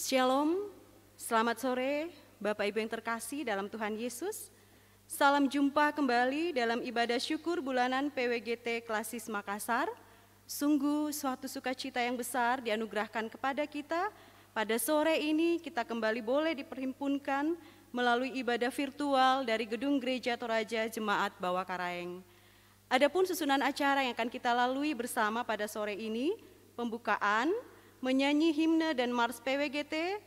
Shalom, selamat sore Bapak Ibu yang terkasih dalam Tuhan Yesus. Salam jumpa kembali dalam ibadah syukur bulanan PWGT Klasis Makassar. Sungguh suatu sukacita yang besar dianugerahkan kepada kita. Pada sore ini kita kembali boleh diperhimpunkan melalui ibadah virtual dari Gedung Gereja Toraja Jemaat Bawah Karaeng. Adapun susunan acara yang akan kita lalui bersama pada sore ini, pembukaan, menyanyi himne dan mars PWGT,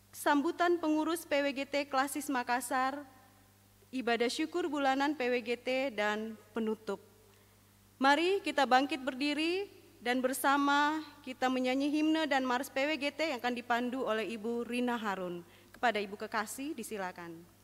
sambutan pengurus PWGT Klasis Makassar, ibadah syukur bulanan PWGT, dan penutup. Mari kita bangkit berdiri dan bersama kita menyanyi himne dan mars PWGT yang akan dipandu oleh Ibu Rina Harun. Kepada Ibu Kekasih, disilakan.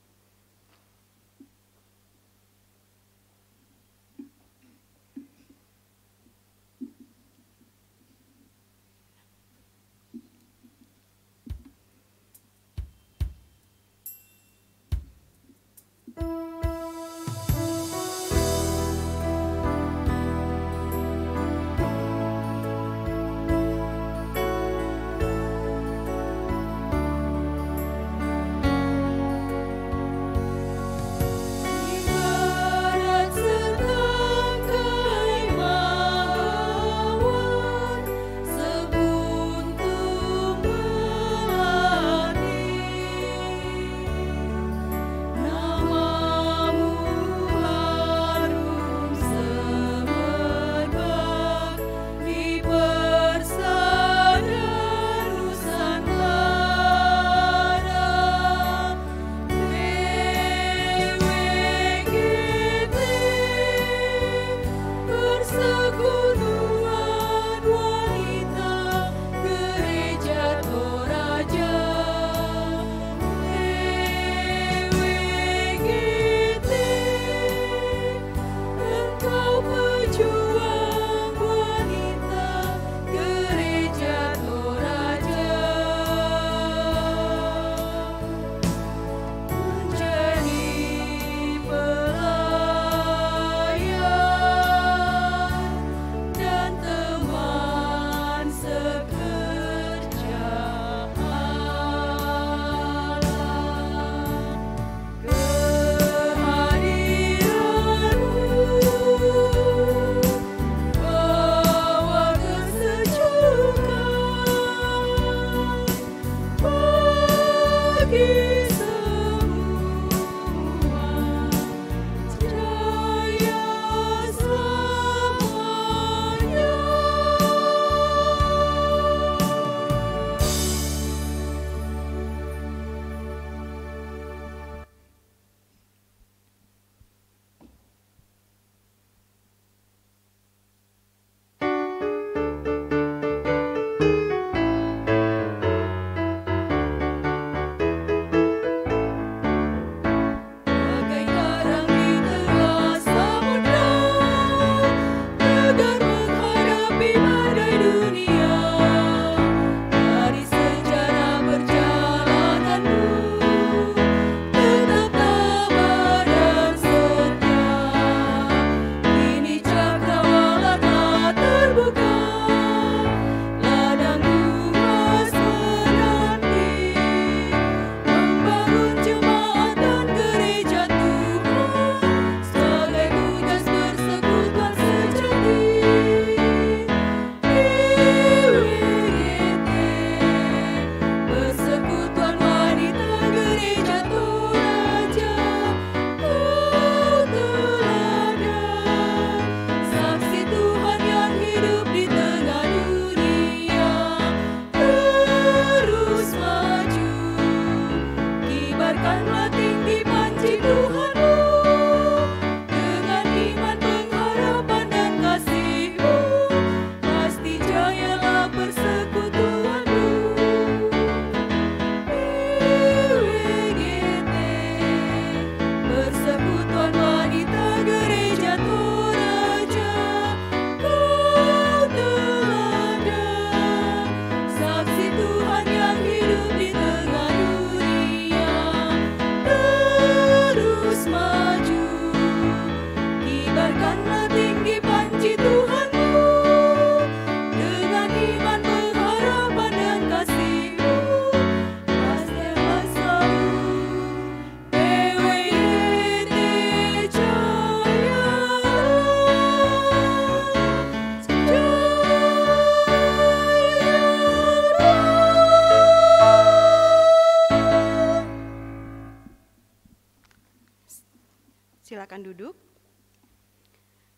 duduk.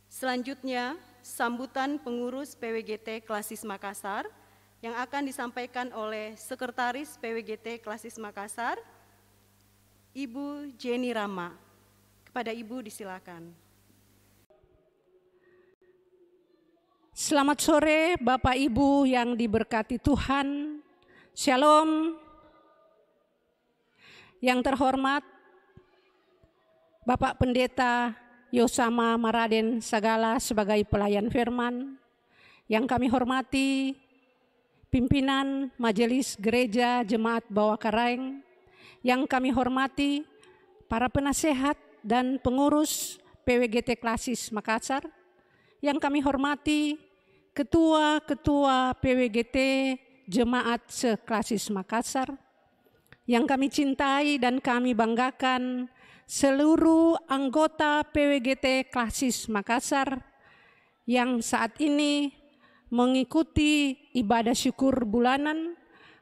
Selanjutnya, sambutan pengurus PWGT Klasis Makassar yang akan disampaikan oleh Sekretaris PWGT Klasis Makassar, Ibu Jenny Rama. Kepada Ibu disilakan. Selamat sore Bapak Ibu yang diberkati Tuhan. Shalom. Yang terhormat Bapak Pendeta Yosama Maraden Sagala sebagai pelayan firman. Yang kami hormati pimpinan Majelis Gereja Jemaat Bawah Karaeng. Yang kami hormati para penasehat dan pengurus PWGT Klasis Makassar. Yang kami hormati ketua-ketua PWGT Jemaat se-Klasis Makassar, yang kami cintai dan kami banggakan seluruh anggota PWGT Klasis Makassar yang saat ini mengikuti ibadah syukur bulanan,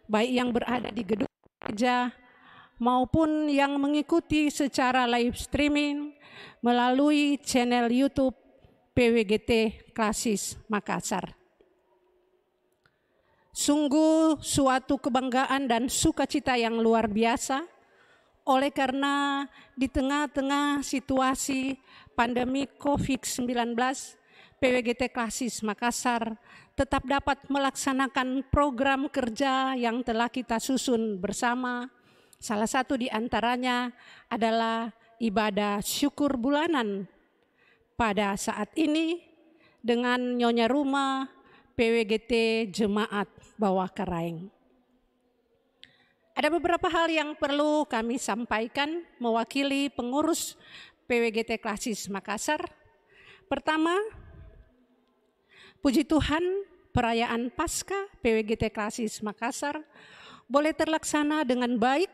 baik yang berada di gedung gereja maupun yang mengikuti secara live streaming melalui channel YouTube PWGT Klasis Makassar. Sungguh suatu kebanggaan dan sukacita yang luar biasa, oleh karena di tengah-tengah situasi pandemi COVID-19, PWGT Klasis Makassar tetap dapat melaksanakan program kerja yang telah kita susun bersama. Salah satu di antaranya adalah ibadah syukur bulanan pada saat ini dengan Nyonya Rumah PWGT Jemaat Bawah Karaeng. Ada beberapa hal yang perlu kami sampaikan mewakili pengurus PWGT Klasis Makassar. Pertama, puji Tuhan perayaan Paskah PWGT Klasis Makassar boleh terlaksana dengan baik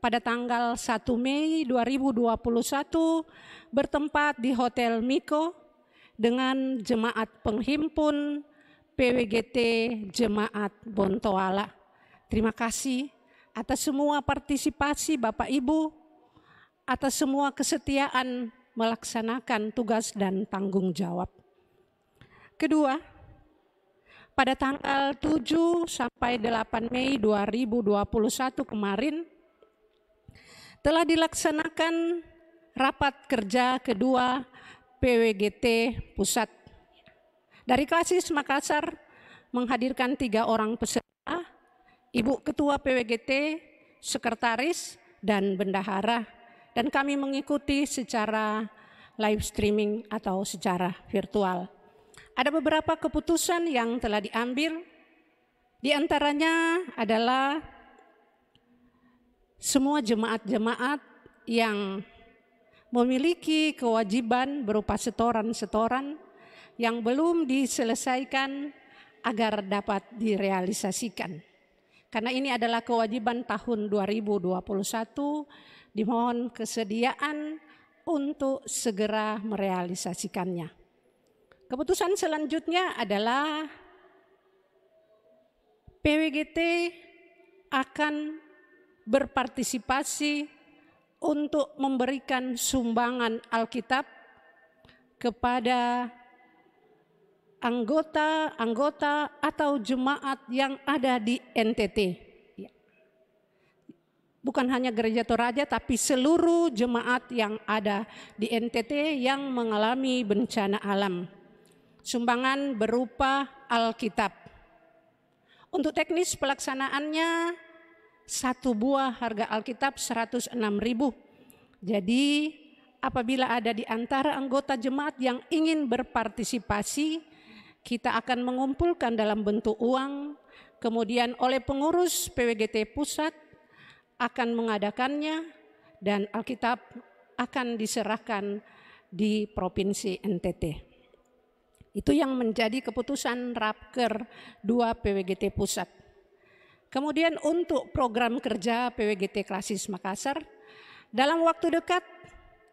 pada tanggal 1 Mei 2021 bertempat di Hotel Miko dengan jemaat penghimpun PWGT Jemaat Bontoala. Terima kasih atas semua partisipasi Bapak Ibu, atas semua kesetiaan melaksanakan tugas dan tanggung jawab. Kedua, pada tanggal 7 sampai 8 Mei 2021 kemarin telah dilaksanakan rapat kerja kedua PWGT Pusat. Dari Klasis Makassar menghadirkan 3 orang peserta, Ibu Ketua PWGT, Sekretaris, dan Bendahara. Dan kami mengikuti secara live streaming atau secara virtual. Ada beberapa keputusan yang telah diambil, di antaranya adalah semua jemaat-jemaat yang memiliki kewajiban berupa setoran-setoran yang belum diselesaikan agar dapat direalisasikan. Karena ini adalah kewajiban tahun 2021, dimohon kesediaan untuk segera merealisasikannya. Keputusan selanjutnya adalah PWGT akan berpartisipasi untuk memberikan sumbangan Alkitab kepada anggota atau jemaat yang ada di NTT. Bukan hanya Gereja Toraja, tapi seluruh jemaat yang ada di NTT yang mengalami bencana alam. Sumbangan berupa Alkitab. Untuk teknis pelaksanaannya, 1 buah harga Alkitab 106.000. Jadi apabila ada di antara anggota jemaat yang ingin berpartisipasi, kita akan mengumpulkan dalam bentuk uang, kemudian oleh pengurus PWGT Pusat akan mengadakannya dan Alkitab akan diserahkan di Provinsi NTT. Itu yang menjadi keputusan Rapker 2 PWGT Pusat. Kemudian untuk program kerja PWGT Klasis Makassar, dalam waktu dekat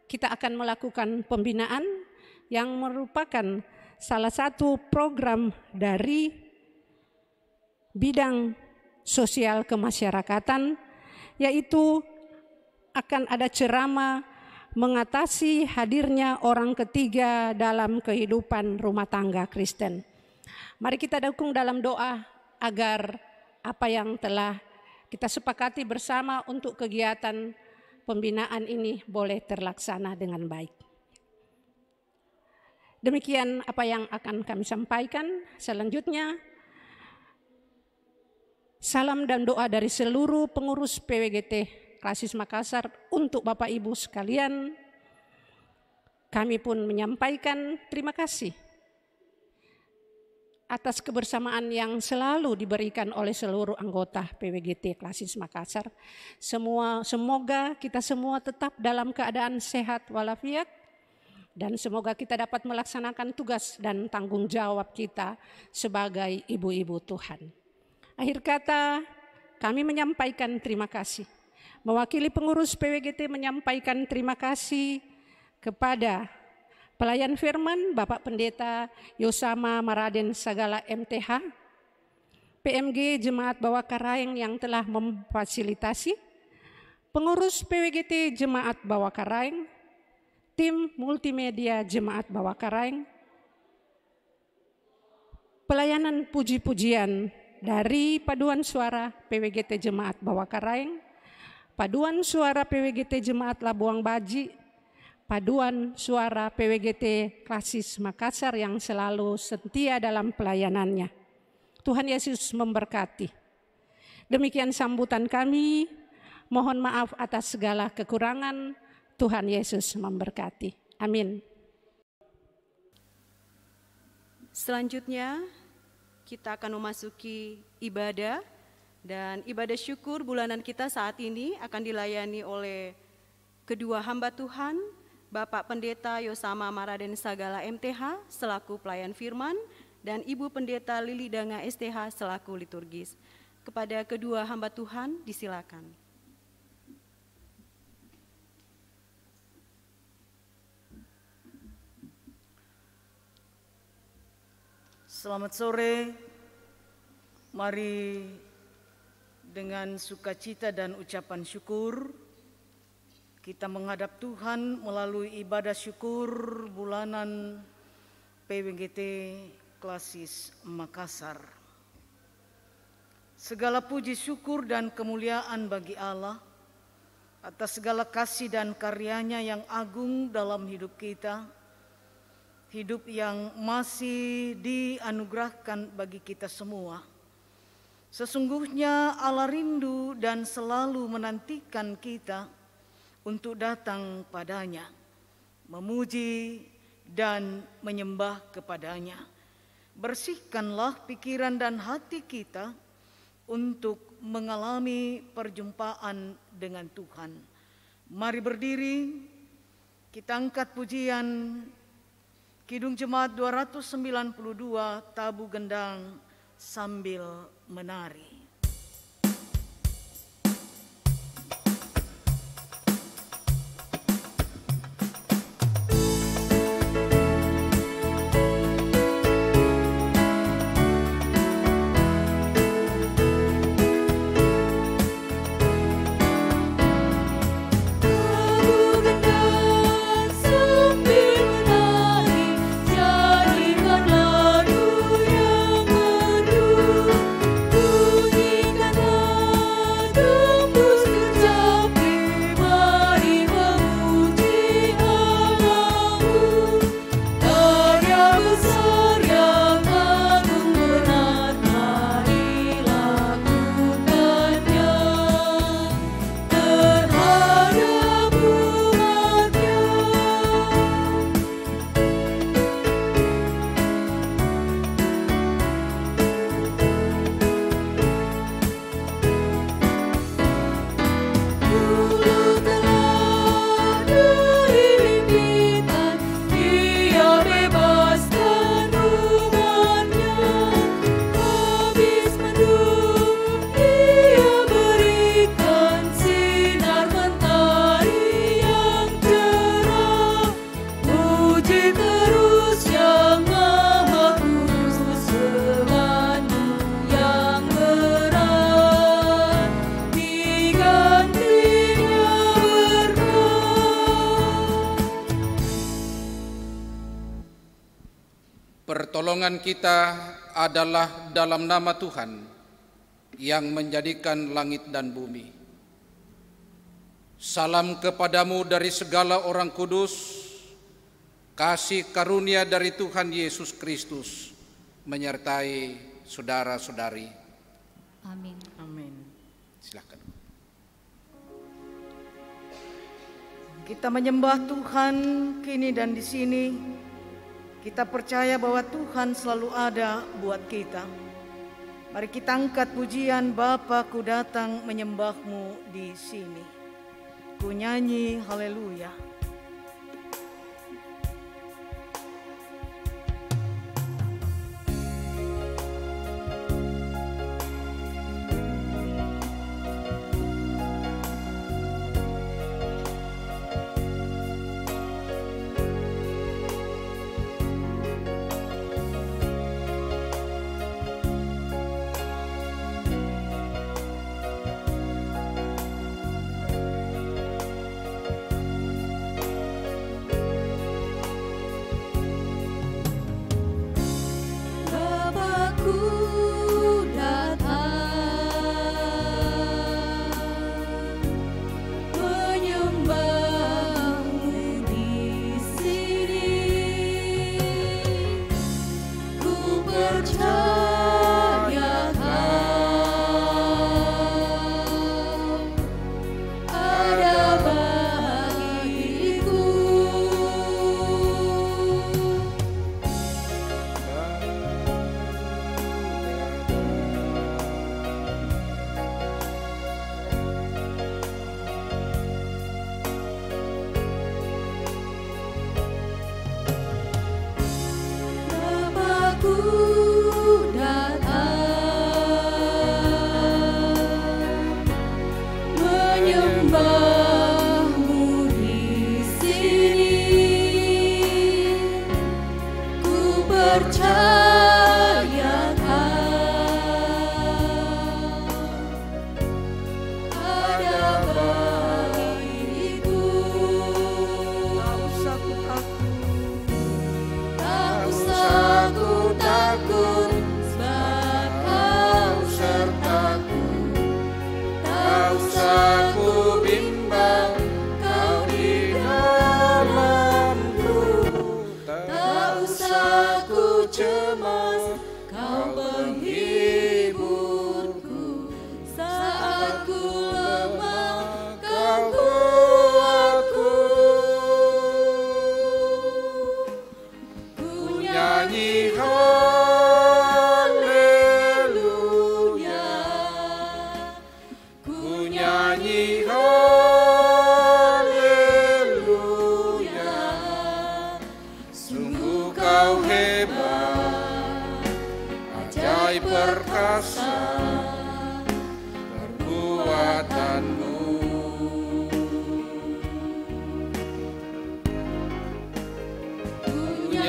kita akan melakukan pembinaan yang merupakan salah satu program dari bidang sosial kemasyarakatan, yaitu akan ada ceramah mengatasi hadirnya orang ketiga dalam kehidupan rumah tangga Kristen. Mari kita dukung dalam doa agar apa yang telah kita sepakati bersama untuk kegiatan pembinaan ini boleh terlaksana dengan baik. Demikian apa yang akan kami sampaikan. Selanjutnya, salam dan doa dari seluruh pengurus PWGT Klasis Makassar untuk Bapak Ibu sekalian. Kami pun menyampaikan terima kasih atas kebersamaan yang selalu diberikan oleh seluruh anggota PWGT Klasis Makassar. Semoga kita semua tetap dalam keadaan sehat walafiat, dan semoga kita dapat melaksanakan tugas dan tanggung jawab kita sebagai ibu-ibu Tuhan. Akhir kata, kami menyampaikan terima kasih. Mewakili pengurus PWGT menyampaikan terima kasih kepada pelayan firman Bapak Pendeta Yosama Maraden Sagala MTH, PMG Jemaat Bawah Karaeng yang telah memfasilitasi, pengurus PWGT Jemaat Bawah Karaeng, tim multimedia Jemaat Bawah Karaeng, pelayanan puji-pujian dari Paduan Suara PWGT Jemaat Bawah Karaeng, Paduan Suara PWGT Jemaat Labuang Baji, Paduan Suara PWGT Klasis Makassar yang selalu setia dalam pelayanannya. Tuhan Yesus memberkati. Demikian sambutan kami. Mohon maaf atas segala kekurangan. Tuhan Yesus memberkati. Amin. Selanjutnya kita akan memasuki ibadah. Dan ibadah syukur bulanan kita saat ini akan dilayani oleh kedua hamba Tuhan, Bapak Pendeta Yosama Maraden Sagala MTH selaku pelayan firman, dan Ibu Pendeta Lili Danga STH selaku liturgis. Kepada kedua hamba Tuhan disilakan. Selamat sore, mari dengan sukacita dan ucapan syukur, kita menghadap Tuhan melalui ibadah syukur bulanan PWGT Klasis Makassar. Segala puji syukur dan kemuliaan bagi Allah atas segala kasih dan karyanya yang agung dalam hidup kita, hidup yang masih dianugerahkan bagi kita semua. Sesungguhnya Allah rindu dan selalu menantikan kita untuk datang padanya, memuji dan menyembah kepadanya. Bersihkanlah pikiran dan hati kita untuk mengalami perjumpaan dengan Tuhan. Mari berdiri, kita angkat pujian Kidung Jemaat 292 Tabu Gendang sambil menari. Puji Pertolongan kita adalah dalam nama Tuhan yang menjadikan langit dan bumi. Salam kepadamu dari segala orang kudus, kasih karunia dari Tuhan Yesus Kristus menyertai saudara-saudari. Amin. Amin. Silakan. Kita menyembah Tuhan kini dan di sini. Kita percaya bahwa Tuhan selalu ada buat kita. Mari kita angkat pujian, Bapa ku datang menyembahmu di sini. Ku nyanyi haleluya.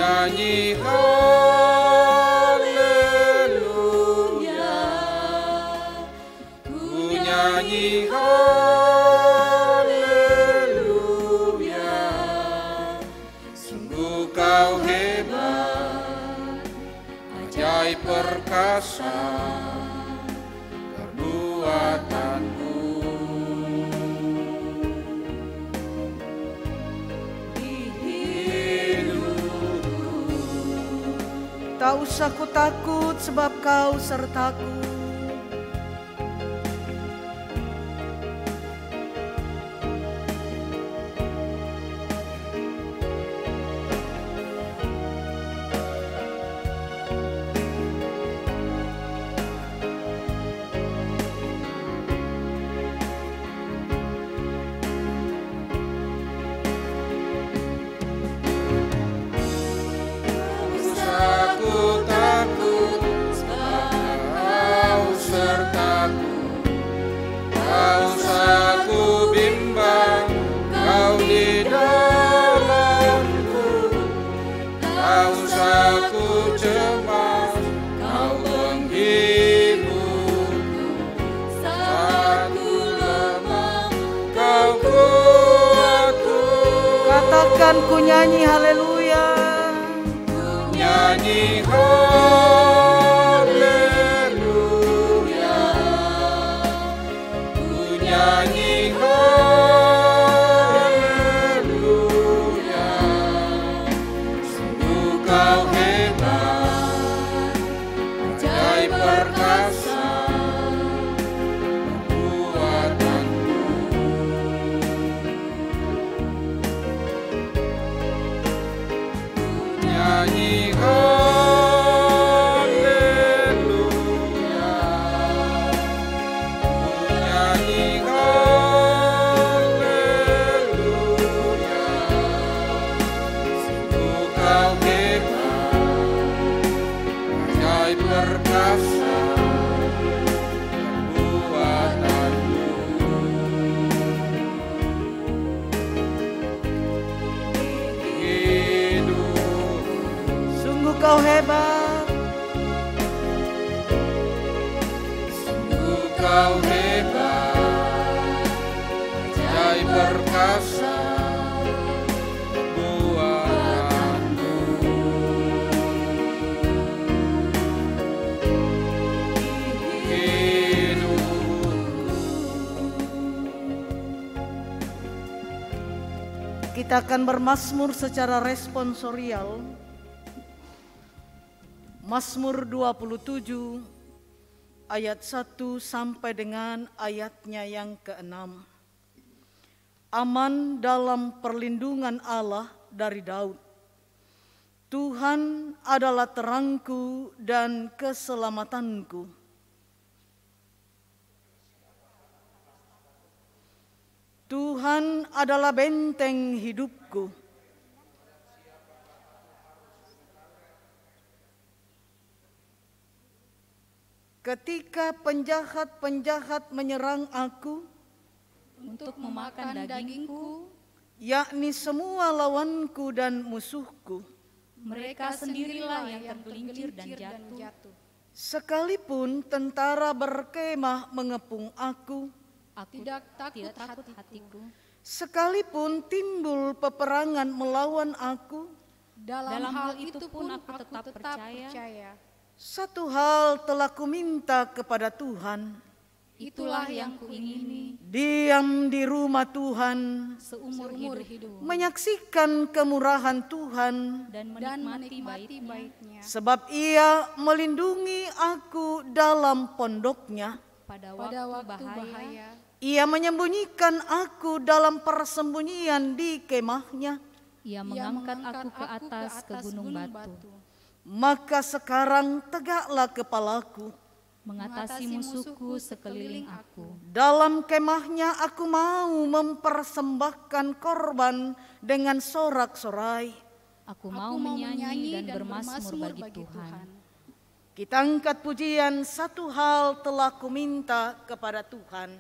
Nyanyi haleluya, ku nyanyi haleluya, sungguh kau hebat, ajaib perkasa perbuatanmu. Tak usah ku takut sebab kau sertaku. Katakan ku nyanyi haleluya, ku nyanyi nyanyi haleluya, ku nyanyi haleluya. Sungguh kau hebat, ajaib perkasa perbuatanmu. Nyanyi haleluya, nyanyi haleluya. Sungguh kau hebat, ajaib perkasa perbuatanmu. Hidup Sungguh kau hebat, sungguh kau hebat, ajaib perkasa perbuatanmu. kita akan bermazmur secara responsorial. Mazmur 27 ayat 1 sampai dengan ayatnya yang ke-6. Aman dalam perlindungan Allah dari Daud. Tuhan adalah terangku dan keselamatanku. Tuhan adalah benteng hidupku. Ketika penjahat-penjahat menyerang aku, untuk memakan dagingku, yakni semua lawanku dan musuhku, mereka sendirilah yang tergelincir dan jatuh. sekalipun tentara berkemah mengepung aku, Tidak takut hatiku. sekalipun timbul peperangan melawan aku, Dalam hal itu pun aku tetap percaya. satu hal telah kuminta kepada Tuhan, Itulah yang kuingini diam di rumah Tuhan, seumur hidup menyaksikan kemurahan Tuhan, dan menikmati baiknya sebab Ia melindungi aku dalam pondoknya. pada waktu bahaya. Ia menyembunyikan aku dalam persembunyian di kemahnya. Ia mengangkat aku ke atas ke gunung batu, Maka sekarang tegaklah kepalaku. mengatasi musuhku sekeliling aku. Dalam kemahnya aku mau mempersembahkan korban dengan sorak-sorai. Aku mau menyanyi dan bermazmur bagi Tuhan. Kita angkat pujian, satu hal telah kuminta kepada Tuhan.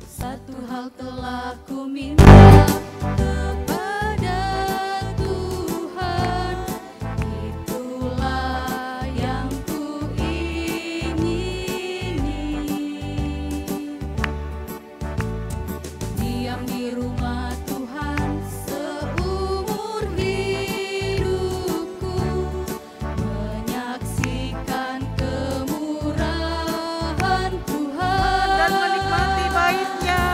Satu hal telah ku minta kepada Tuhan, itulah yang ku ingini. Diam di rumah Tuhan seumur hidupku, menyaksikan kemurahan Tuhan Dan menikmati baitnya.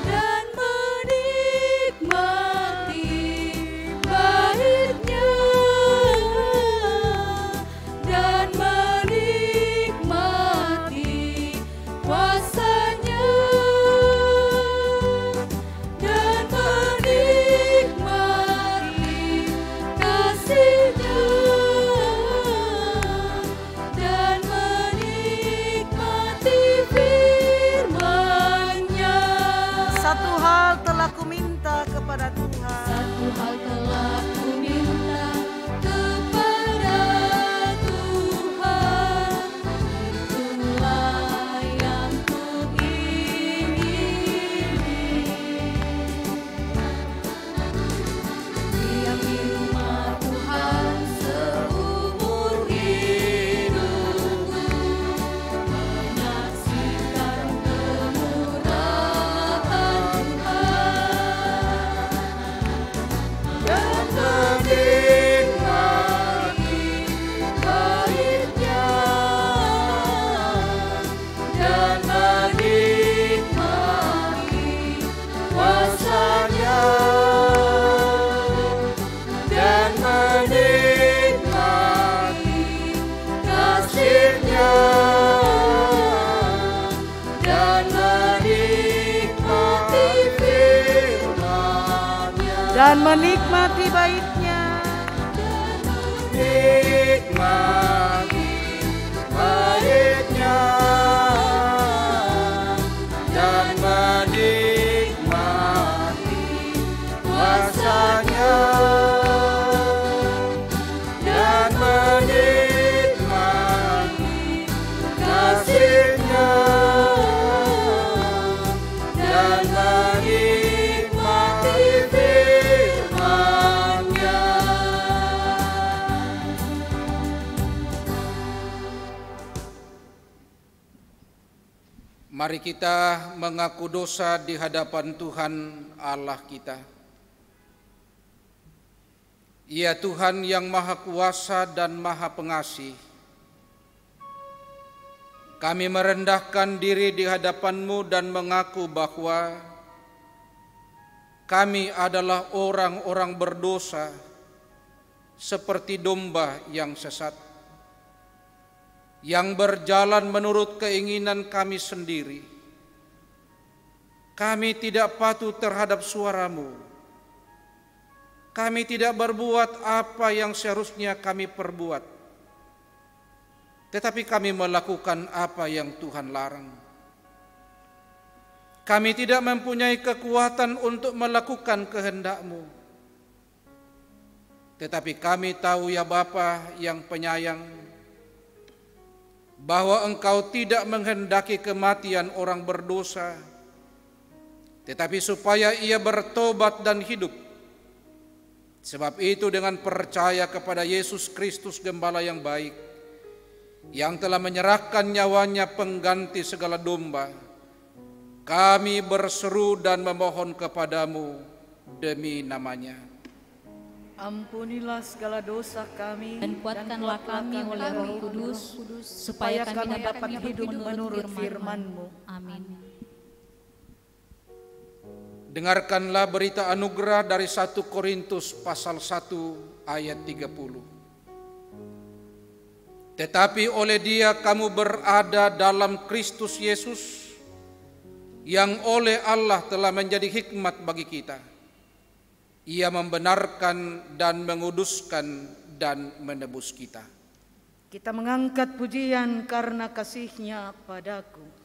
dan menikmati dan menikmati baitnya. Nikmati baitnya dan menikmati kuasanya dan menikmati kasihnya dan menikmati firman-Nya. Mari kita mengaku dosa di hadapan Tuhan Allah kita. Ia Tuhan yang Maha Kuasa dan Maha Pengasih. Kami merendahkan diri di hadapan-Mu dan mengaku bahwa kami adalah orang-orang berdosa seperti domba yang sesat, yang berjalan menurut keinginan kami sendiri. Kami tidak patuh terhadap suara-Mu. Kami tidak berbuat apa yang seharusnya kami perbuat, tetapi kami melakukan apa yang Tuhan larang. Kami tidak mempunyai kekuatan untuk melakukan kehendak-Mu, tetapi kami tahu ya Bapa yang penyayang, bahwa Engkau tidak menghendaki kematian orang berdosa, tetapi supaya ia bertobat dan hidup. Sebab itu dengan percaya kepada Yesus Kristus Gembala yang baik, yang telah menyerahkan nyawanya pengganti segala domba, kami berseru dan memohon kepadamu demi namanya. Ampunilah segala dosa kami Dan kuatkanlah kami oleh Roh Kudus, supaya kami dapat hidup menurut firman-Mu. Amin. Dengarkanlah berita anugerah dari 1 Korintus pasal 1 ayat 30. Tetapi oleh Dia kamu berada dalam Kristus Yesus, yang oleh Allah telah menjadi hikmat bagi kita. Ia membenarkan dan menguduskan dan menebus kita. Kita mengangkat pujian karena kasih-Nya padaku.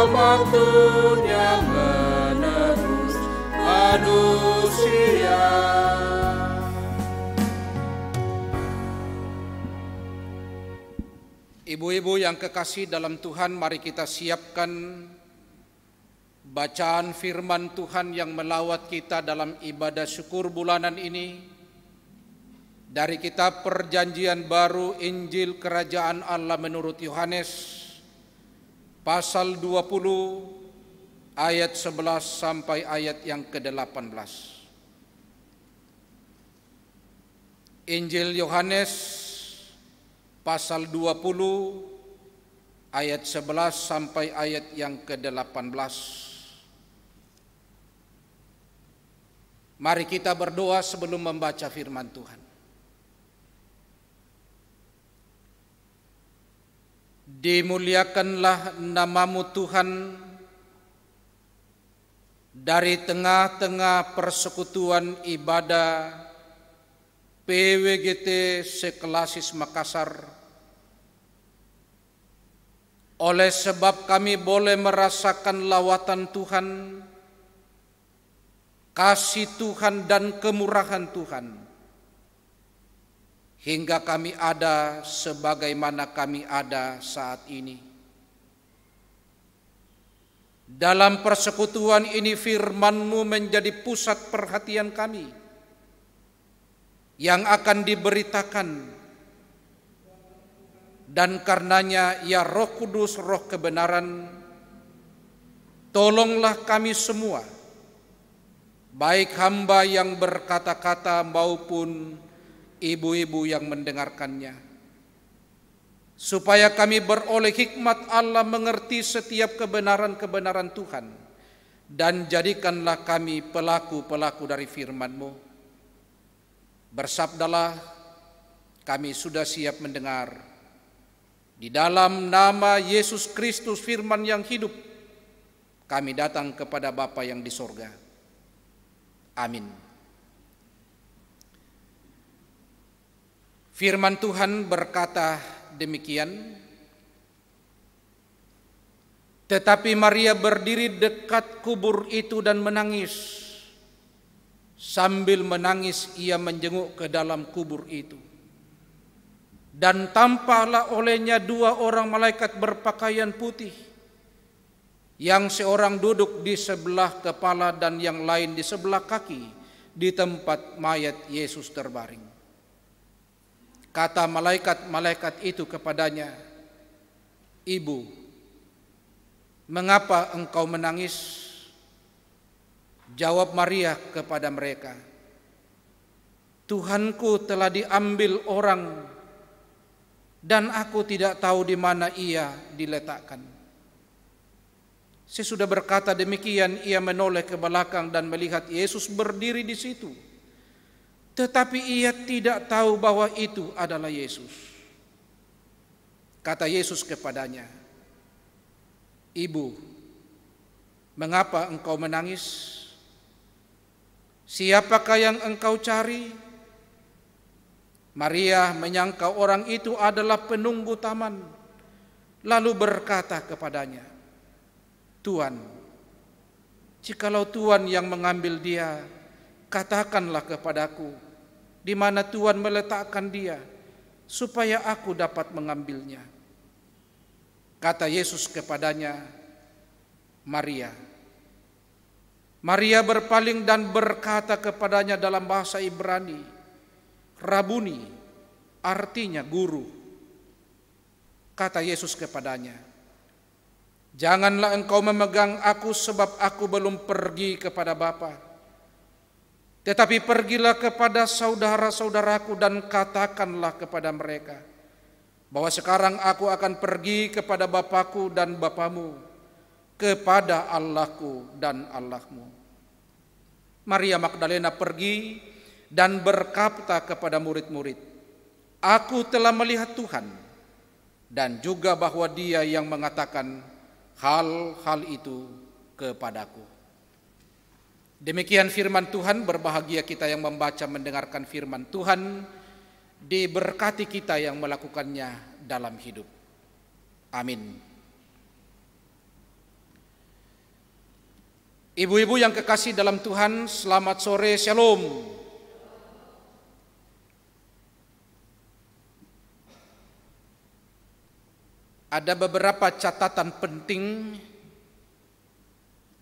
Waktunya menebus manusia. Ibu-ibu yang kekasih dalam Tuhan, mari kita siapkan bacaan firman Tuhan yang melawat kita dalam ibadah syukur bulanan ini dari kitab Perjanjian Baru Injil Kerajaan Allah menurut Yohanes pasal 20 ayat 11 sampai ayat yang ke-18. Injil Yohanes pasal 20 ayat 11 sampai ayat yang ke-18. Mari kita berdoa sebelum membaca firman Tuhan. Dimuliakanlah nama-Mu Tuhan dari tengah-tengah persekutuan ibadah PWGT Seklasis Makassar. Oleh sebab kami boleh merasakan lawatan Tuhan, kasih Tuhan dan kemurahan Tuhan. hingga kami ada sebagaimana kami ada saat ini. Dalam persekutuan ini firman-Mu menjadi pusat perhatian kami yang akan diberitakan, dan karenanya ya Roh Kudus, Roh kebenaran, tolonglah kami semua, baik hamba yang berkata-kata maupun ibu-ibu yang mendengarkannya, supaya kami beroleh hikmat Allah mengerti setiap kebenaran-kebenaran Tuhan, dan jadikanlah kami pelaku-pelaku dari firman-Mu. Bersabdalah, kami sudah siap mendengar. Di dalam nama Yesus Kristus firman yang hidup, kami datang kepada Bapa yang di sorga. Amin. Firman Tuhan berkata demikian, tetapi Maria berdiri dekat kubur itu dan menangis. Sambil menangis ia menjenguk ke dalam kubur itu. Dan tampaklah olehnya dua orang malaikat berpakaian putih, yang seorang duduk di sebelah kepala dan yang lain di sebelah kaki di tempat mayat Yesus terbaring. Kata malaikat-malaikat itu kepadanya, "Ibu, mengapa engkau menangis?" Jawab Maria kepada mereka, "Tuhanku telah diambil orang, dan aku tidak tahu di mana ia diletakkan." Sesudah berkata demikian, ia menoleh ke belakang dan melihat Yesus berdiri di situ. Tetapi ia tidak tahu bahwa itu adalah Yesus. Kata Yesus kepadanya, "Ibu, mengapa engkau menangis? Siapakah yang engkau cari?" Maria menyangka orang itu adalah penunggu taman, lalu berkata kepadanya, "Tuan, jikalau Tuan yang mengambil dia, katakanlah kepadaku di mana Tuan meletakkan dia, supaya aku dapat mengambilnya." Kata Yesus kepadanya, "Maria." Maria berpaling dan berkata kepadanya dalam bahasa Ibrani, "Rabuni," artinya guru. Kata Yesus kepadanya, "Janganlah engkau memegang aku, sebab aku belum pergi kepada Bapa. Tetapi pergilah kepada saudara-saudaraku dan katakanlah kepada mereka bahwa sekarang aku akan pergi kepada Bapakku dan Bapamu, kepada Allahku dan Allahmu." Maria Magdalena pergi dan berkata kepada murid-murid, "Aku telah melihat Tuhan," dan juga bahwa Dia yang mengatakan hal-hal itu kepadaku. Demikian firman Tuhan. Berbahagia kita yang membaca mendengarkan firman Tuhan, diberkati kita yang melakukannya dalam hidup. Amin. Ibu-ibu yang kekasih dalam Tuhan, selamat sore, shalom. Ada beberapa catatan penting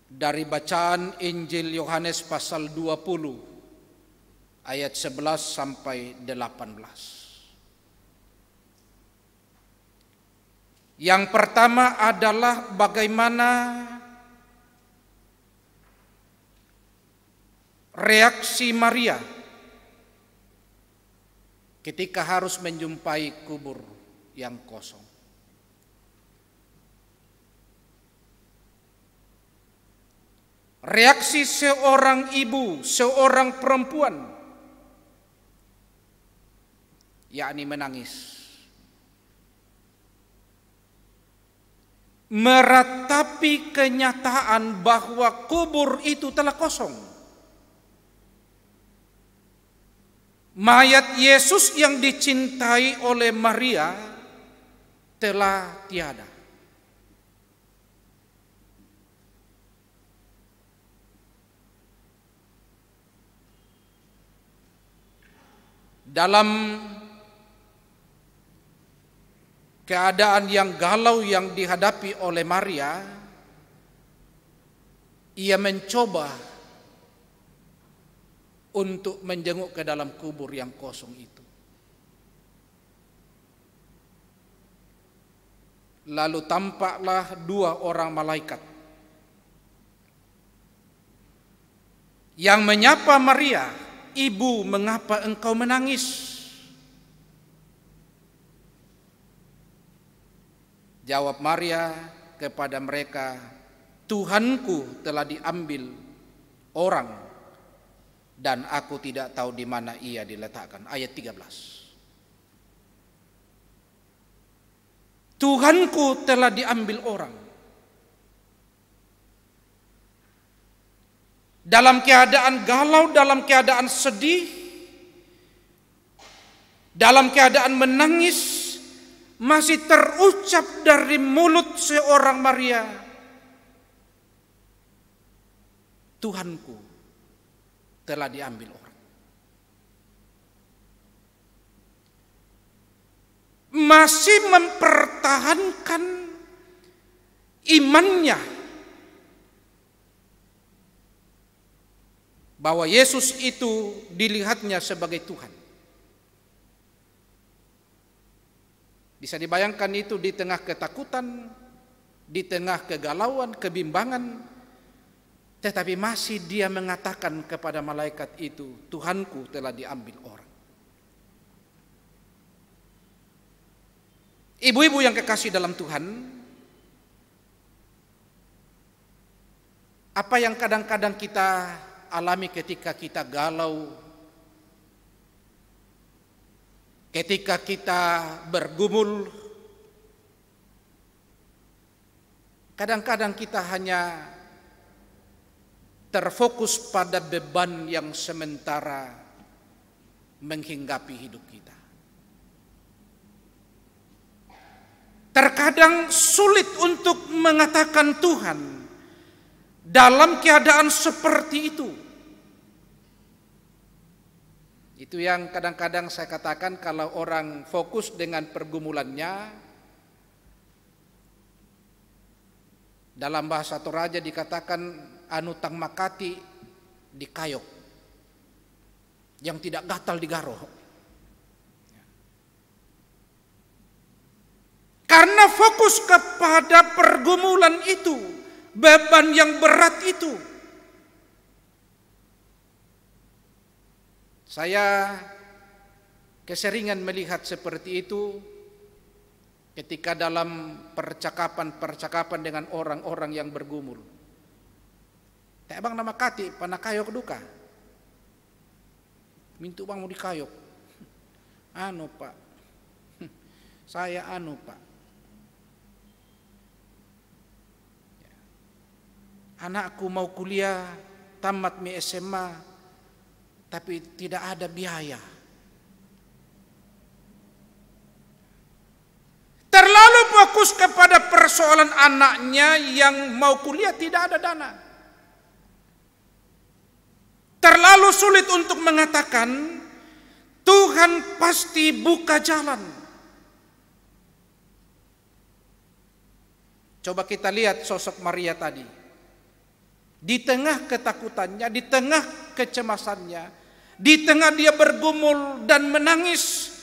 dari bacaan Injil Yohanes pasal 20 ayat 11 sampai 18. Yang pertama adalah bagaimana reaksi Maria ketika harus menjumpai kubur yang kosong. Reaksi seorang ibu, seorang perempuan, yakni menangis, meratapi kenyataan bahwa kubur itu telah kosong. Mayat Yesus yang dicintai oleh Maria telah tiada. Dalam keadaan yang galau yang dihadapi oleh Maria, ia mencoba untuk menjenguk ke dalam kubur yang kosong itu. Lalu tampaklah 2 orang malaikat yang menyapa Maria, "Ibu, mengapa engkau menangis?" Jawab Maria kepada mereka, "Tuhanku telah diambil orang dan aku tidak tahu di mana ia diletakkan." Ayat 13. Tuhanku telah diambil orang. Dalam keadaan galau, dalam keadaan sedih, dalam keadaan menangis, masih terucap dari mulut seorang Maria, "Tuhanku telah diambil orang." Masih mempertahankan imannya bahwa Yesus itu dilihatnya sebagai Tuhan. Bisa dibayangkan itu di tengah ketakutan, di tengah kegalauan, kebimbangan, tetapi masih dia mengatakan kepada malaikat itu, "Tuhanku telah diambil orang." Ibu-ibu yang kekasih dalam Tuhan, apa yang kadang-kadang kita alami ketika kita galau, ketika kita bergumul, kadang-kadang kita hanya terfokus pada beban yang sementara menghinggapi hidup kita. Terkadang sulit untuk mengatakan Tuhan dalam keadaan seperti itu. Itu yang kadang-kadang saya katakan, kalau orang fokus dengan pergumulannya, dalam bahasa Toraja dikatakan anutang makati dikayok, yang tidak gatal digaroh. Karena fokus kepada pergumulan itu, beban yang berat itu. Saya keseringan melihat seperti itu ketika dalam percakapan-percakapan dengan orang-orang yang bergumul. "Teh bang nama kati panakayok duka. Mintu bang mau dikayok. Anu pak, saya anu pak. Anakku mau kuliah, tamat mi SMA, tapi tidak ada biaya. Terlalu fokus kepada persoalan anaknya yang mau kuliah, tidak ada dana. Terlalu sulit untuk mengatakan Tuhan pasti buka jalan. Coba kita lihat sosok Maria tadi. Di tengah ketakutannya, di tengah kecemasannya, di tengah dia bergumul dan menangis,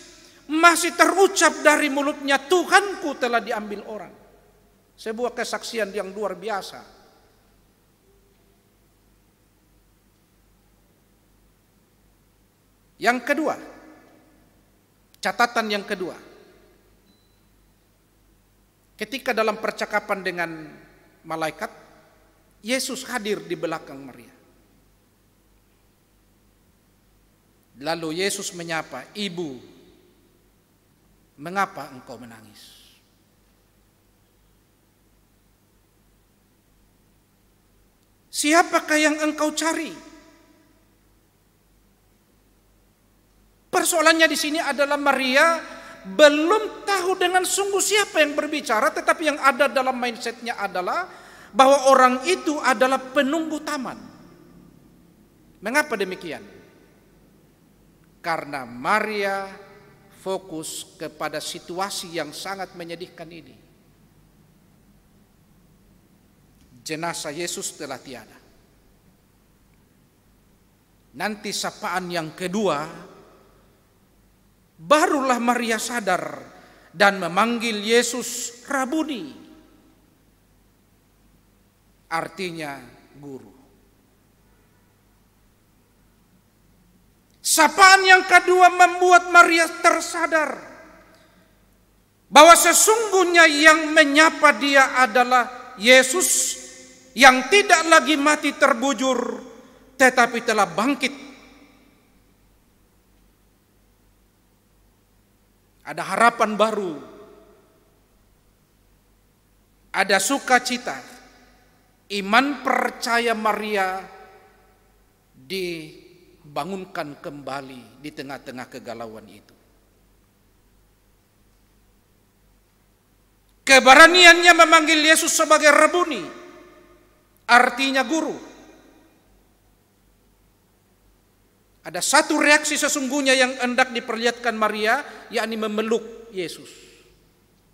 masih terucap dari mulutnya, "Tuhanku telah diambil orang." Sebuah kesaksian yang luar biasa. Yang kedua, catatan yang kedua, ketika dalam percakapan dengan malaikat, Yesus hadir di belakang Maria. Lalu Yesus menyapa, "Ibu, mengapa engkau menangis?" "Siapakah yang engkau cari?" Persoalannya di sini adalah Maria belum tahu dengan sungguh siapa yang berbicara, tetapi yang ada dalam mindsetnya adalah bahwa orang itu adalah penunggu taman. Mengapa demikian? Karena Maria fokus kepada situasi yang sangat menyedihkan ini. Jenazah Yesus telah tiada. Nanti sapaan yang kedua, barulah Maria sadar dan memanggil Yesus Rabuni, artinya guru. Sapaan yang kedua membuat Maria tersadar bahwa sesungguhnya yang menyapa dia adalah Yesus yang tidak lagi mati terbujur, tetapi telah bangkit. Ada harapan baru, ada sukacita. Iman percaya Maria dibangunkan kembali di tengah-tengah kegalauan itu. Keberaniannya memanggil Yesus sebagai Rabuni, artinya guru. Ada satu reaksi sesungguhnya yang hendak diperlihatkan Maria, yakni memeluk Yesus.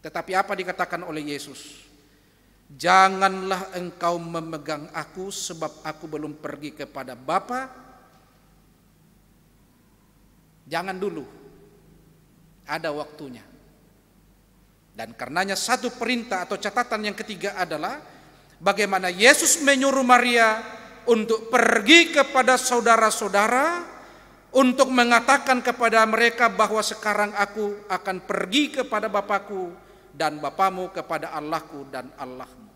Tetapi apa dikatakan oleh Yesus? Janganlah engkau memegang aku, sebab aku belum pergi kepada Bapa. Jangan dulu, ada waktunya. Dan karenanya satu perintah atau catatan yang ketiga adalah bagaimana Yesus menyuruh Maria untuk pergi kepada saudara-saudara, untuk mengatakan kepada mereka bahwa sekarang aku akan pergi kepada Bapakku dan Bapamu, kepada Allahku dan Allahmu.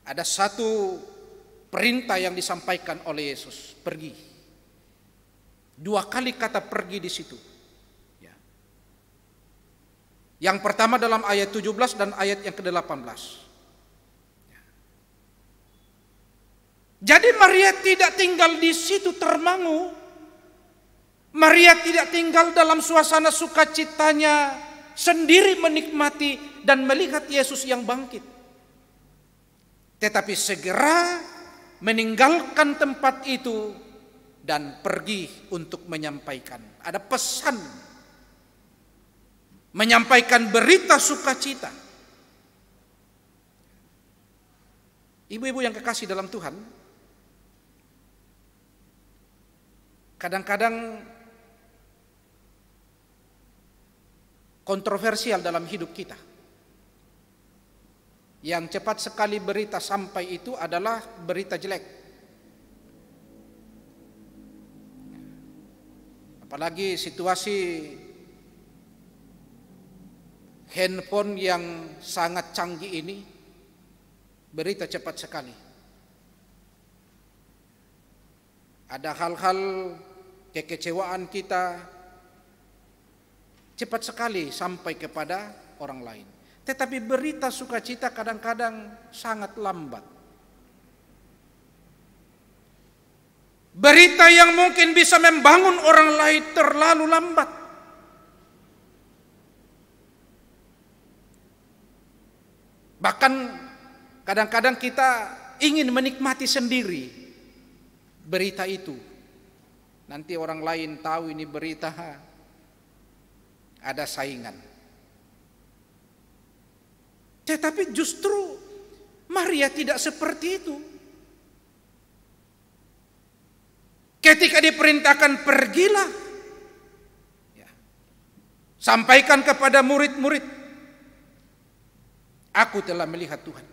Ada satu perintah yang disampaikan oleh Yesus, pergi. Dua kali kata pergi di situ. Yang pertama dalam ayat 17 dan ayat yang ke-18. Jadi Maria tidak tinggal di situ termangu. Maria tidak tinggal dalam suasana sukacitanya sendiri menikmati dan melihat Yesus yang bangkit. Tetapi segera meninggalkan tempat itu dan pergi untuk menyampaikan. Ada pesan, menyampaikan berita sukacita. Ibu-ibu yang kekasih dalam Tuhan, kadang-kadang kontroversial dalam hidup kita. Yang cepat sekali berita sampai itu adalah berita jelek. Apalagi situasi handphone yang sangat canggih ini, berita cepat sekali. Ada hal-hal kekecewaan kita cepat sekali sampai kepada orang lain. Tetapi berita sukacita kadang-kadang sangat lambat. Berita yang mungkin bisa membangun orang lain terlalu lambat. Bahkan kadang-kadang kita ingin menikmati sendiri berita itu. Nanti orang lain tahu ini berita, ada saingan. Tetapi justru Maria tidak seperti itu. Ketika diperintahkan pergilah, sampaikan kepada murid-murid, aku telah melihat Tuhan.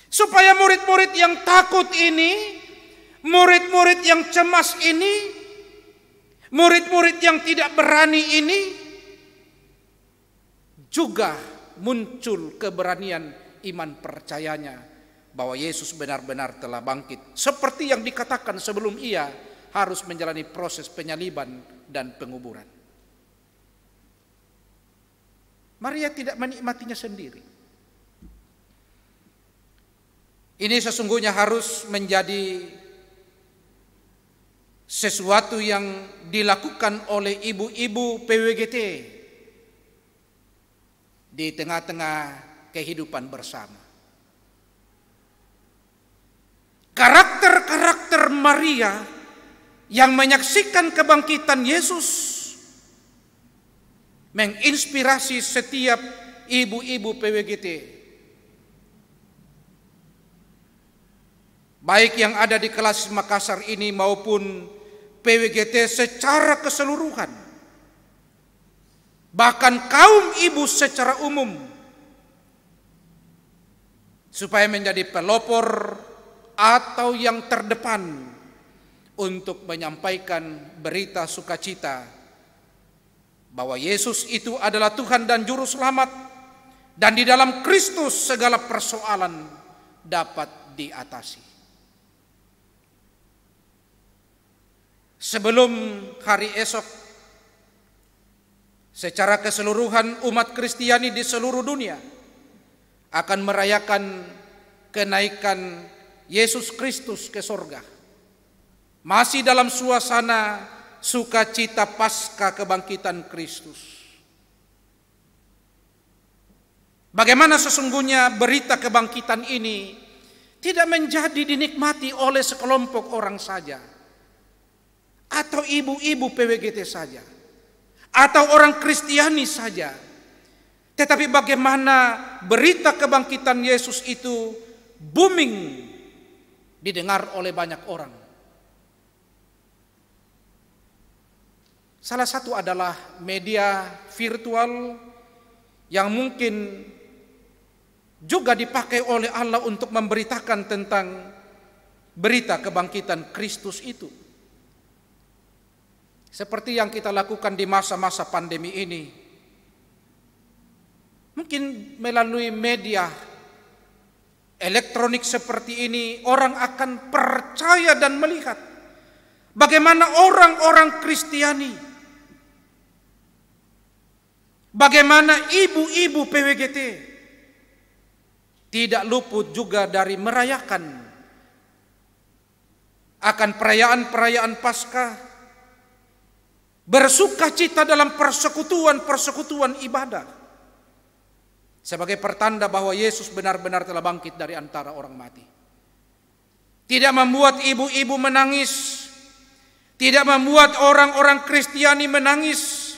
Supaya murid-murid yang takut ini, murid-murid yang cemas ini, murid-murid yang tidak berani ini, juga muncul keberanian iman percayanya bahwa Yesus benar-benar telah bangkit. Seperti yang dikatakan sebelum ia harus menjalani proses penyaliban dan penguburan. Maria tidak menikmatinya sendiri. Ini sesungguhnya harus menjadi sesuatu yang dilakukan oleh ibu-ibu PWGT di tengah-tengah kehidupan bersama. Karakter-karakter Maria yang menyaksikan kebangkitan Yesus menginspirasi setiap ibu-ibu PWGT, baik yang ada di kelas Makassar ini maupun PWGT secara keseluruhan, bahkan kaum ibu secara umum, supaya menjadi pelopor atau yang terdepan untuk menyampaikan berita sukacita bahwa Yesus itu adalah Tuhan dan Juru Selamat, dan di dalam Kristus segala persoalan dapat diatasi. Sebelum hari esok, secara keseluruhan umat Kristiani di seluruh dunia akan merayakan kenaikan Yesus Kristus ke sorga, masih dalam suasana sukacita pasca kebangkitan Kristus. Bagaimana sesungguhnya berita kebangkitan ini tidak menjadi dinikmati oleh sekelompok orang saja, atau ibu-ibu PWGT saja, atau orang Kristiani saja, tetapi bagaimana berita kebangkitan Yesus itu booming didengar oleh banyak orang. Salah satu adalah media virtual yang mungkin juga dipakai oleh Allah untuk memberitakan tentang berita kebangkitan Kristus itu. Seperti yang kita lakukan di masa-masa pandemi ini, mungkin melalui media elektronik seperti ini, orang akan percaya dan melihat bagaimana orang-orang Kristiani, bagaimana ibu-ibu PWGT tidak luput juga dari merayakan akan perayaan-perayaan Paskah, bersukacita dalam persekutuan ibadah sebagai pertanda bahwa Yesus benar-benar telah bangkit dari antara orang mati. Tidak membuat ibu-ibu menangis, tidak membuat orang-orang Kristiani menangis,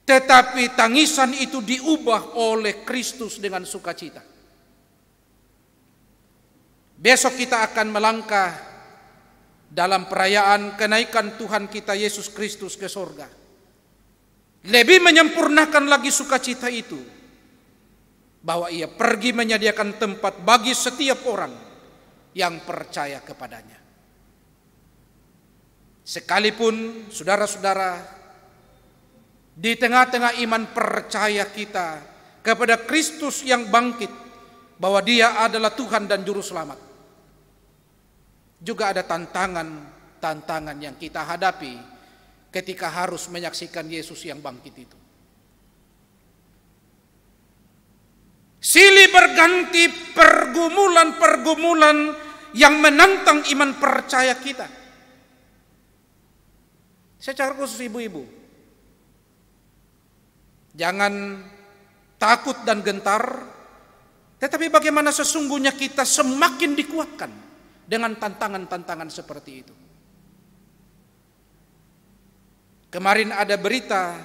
tetapi tangisan itu diubah oleh Kristus dengan sukacita. Besok kita akan melangkah dalam perayaan kenaikan Tuhan kita Yesus Kristus ke sorga. Lebih menyempurnakan lagi sukacita itu, bahwa ia pergi menyediakan tempat bagi setiap orang yang percaya kepadanya. Sekalipun saudara-saudara, di tengah-tengah iman percaya kita kepada Kristus yang bangkit, bahwa Dia adalah Tuhan dan Juru Selamat, juga ada tantangan yang kita hadapi ketika harus menyaksikan Yesus yang bangkit itu. Silih berganti pergumulan-pergumulan yang menantang iman percaya kita. Secara khusus ibu-ibu, jangan takut dan gentar, tetapi bagaimana sesungguhnya kita semakin dikuatkan dengan tantangan-tantangan seperti itu. Kemarin ada berita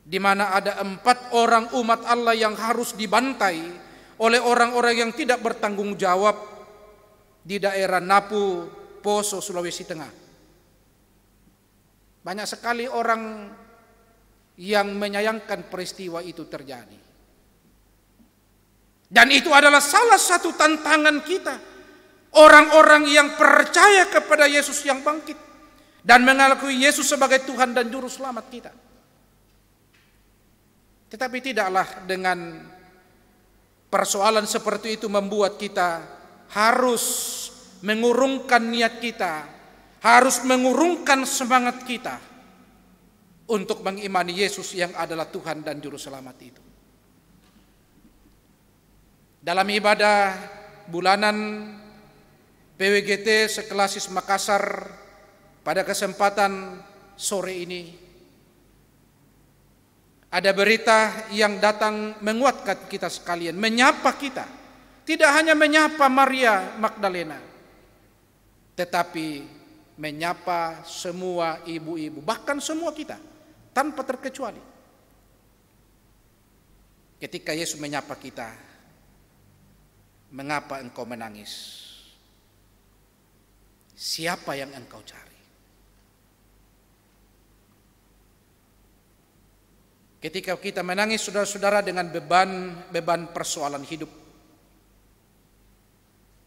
di mana ada 4 orang umat Allah yang harus dibantai oleh orang-orang yang tidak bertanggung jawab di daerah Napu, Poso, Sulawesi Tengah. Banyak sekali orang yang menyayangkan peristiwa itu terjadi. Dan itu adalah salah satu tantangan kita, orang-orang yang percaya kepada Yesus yang bangkit dan mengakui Yesus sebagai Tuhan dan Juru Selamat kita. Tetapi tidaklah dengan persoalan seperti itu membuat kita harus mengurungkan niat kita, harus mengurungkan semangat kita untuk mengimani Yesus yang adalah Tuhan dan Juru Selamat itu. Dalam ibadah bulanan PWGT Seklasis Makassar pada kesempatan sore ini, ada berita yang datang menguatkan kita sekalian, menyapa kita. Tidak hanya menyapa Maria Magdalena, tetapi menyapa semua ibu-ibu, bahkan semua kita, tanpa terkecuali. Ketika Yesus menyapa kita, mengapa engkau menangis? Siapa yang engkau cari? Ketika kita menangis, saudara-saudara, dengan beban persoalan hidup,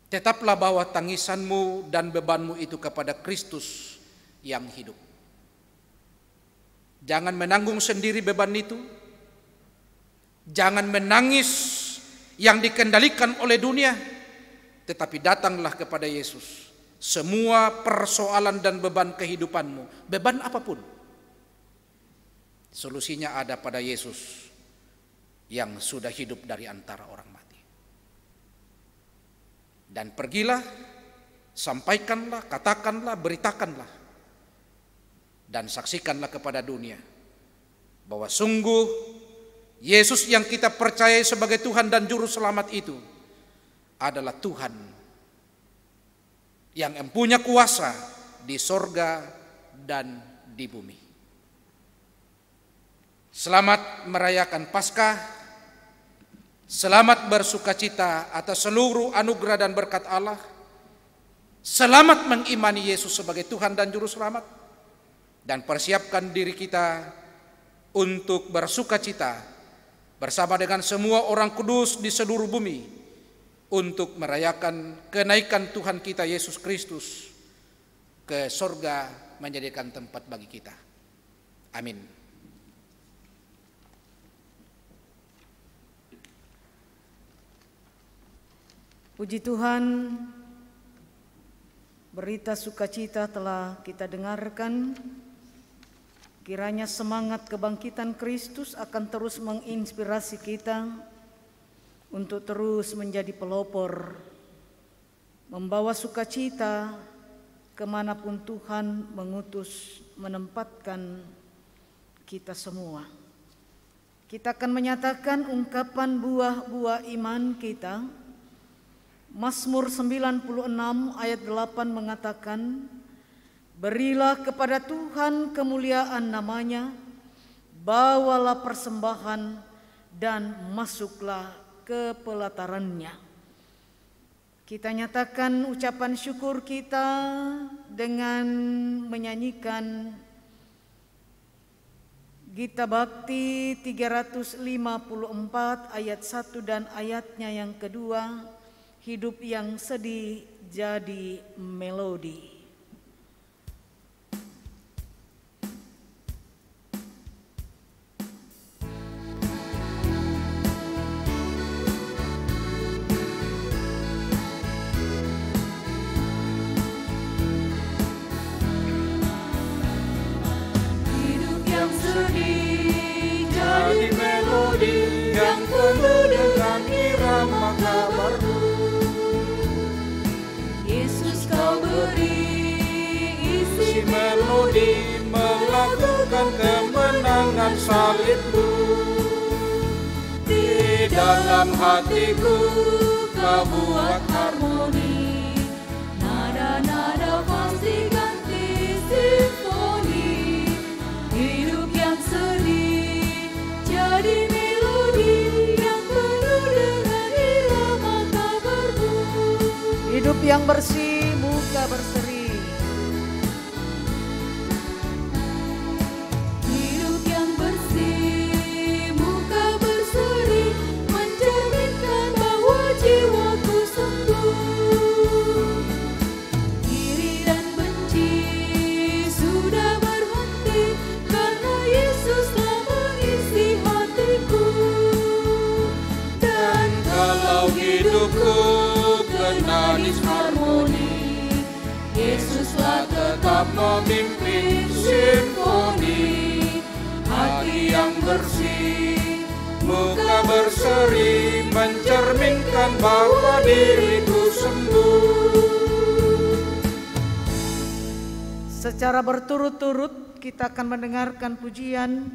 tetaplah bawa tangisanmu dan bebanmu itu kepada Kristus yang hidup. Jangan menanggung sendiri beban itu. Jangan menangis yang dikendalikan oleh dunia, tetapi datanglah kepada Yesus. Semua persoalan dan beban kehidupanmu, beban apapun, solusinya ada pada Yesus yang sudah hidup dari antara orang mati. Dan pergilah, sampaikanlah, katakanlah, beritakanlah, dan saksikanlah kepada dunia bahwa sungguh Yesus yang kita percayai sebagai Tuhan dan Juru Selamat itu adalah Tuhan yang mempunyai kuasa di sorga dan di bumi. Selamat merayakan Paskah. Selamat bersukacita atas seluruh anugerah dan berkat Allah. Selamat mengimani Yesus sebagai Tuhan dan Juru Selamat. Dan persiapkan diri kita untuk bersukacita bersama dengan semua orang kudus di seluruh bumi untuk merayakan kenaikan Tuhan kita Yesus Kristus ke sorga menjadikan tempat bagi kita. Amin. Puji Tuhan, berita sukacita telah kita dengarkan. Kiranya semangat kebangkitan Kristus akan terus menginspirasi kita untuk terus menjadi pelopor, membawa sukacita kemanapun Tuhan mengutus menempatkan kita semua. Kita akan menyatakan ungkapan buah-buah iman kita. Mazmur 96 ayat 8 mengatakan, berilah kepada Tuhan kemuliaan namanya, bawalah persembahan dan masuklah ke pelatarannya. Kita nyatakan ucapan syukur kita dengan menyanyikan Gita Bakti 354 ayat 1 dan ayatnya yang kedua, hidup yang sedih jadi melodi. Hidup yang sedih jadi melodi yang penuh dengan irama kabar-Mu. Yesus Kau beri isi melodi melakukan kemenangan salib-Mu. Di dalam hatiku Kau buat harmoni, nada-nada pasti ganti simfoni. Hidup yang sedih jadi melodi yang penuh dengan irama kabar-Mu. Hidup yang bersih, muka berseri. Hidup yang bersih, muka berseri, mencerminkan bahwa jiwaku sembuh. Iri dan benci sudah berhenti, karena Yesus telah mengisi hatiku. Dan kalau hidupku kena disharmoni, Yesuslah tetap memimpin simfoni. Hati yang bersih, muka berseri, mencerminkan bahwa diriku sembuh. Secara berturut-turut kita akan mendengarkan pujian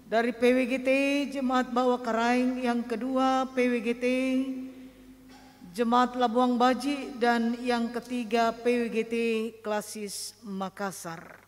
dari PWGT Jemaat Bawah Karaing yang kedua, PWGT Jemaat Labuang Baji, dan yang ketiga PWGT Klasis Makassar.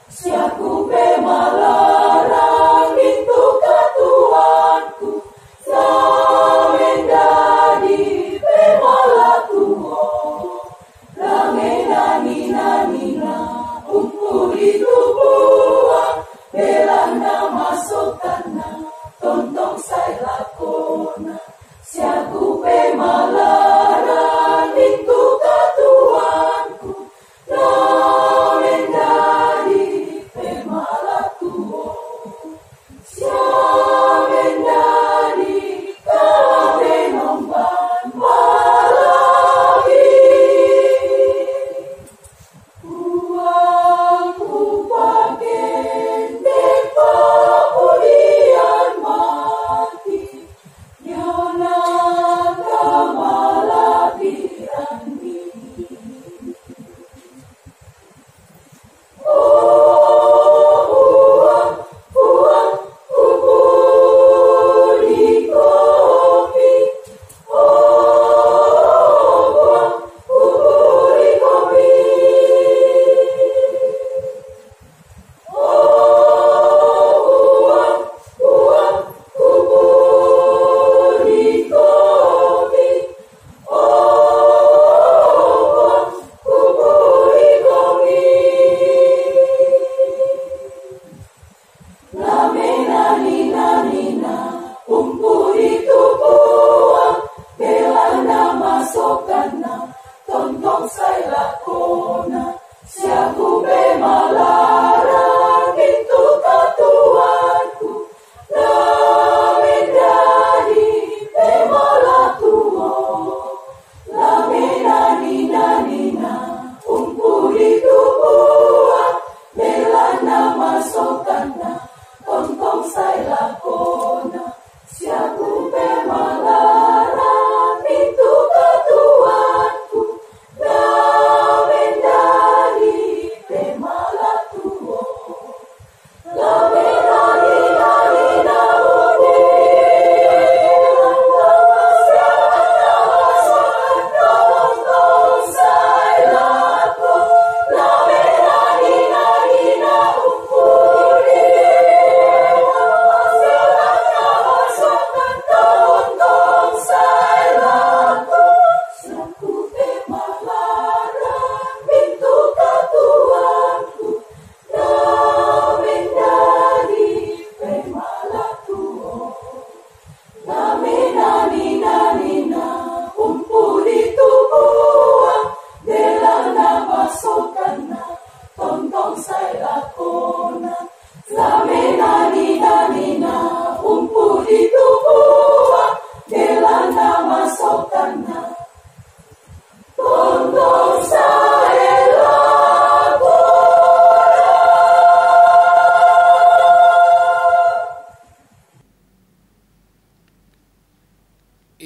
Siaku pe malarang pintu katuanku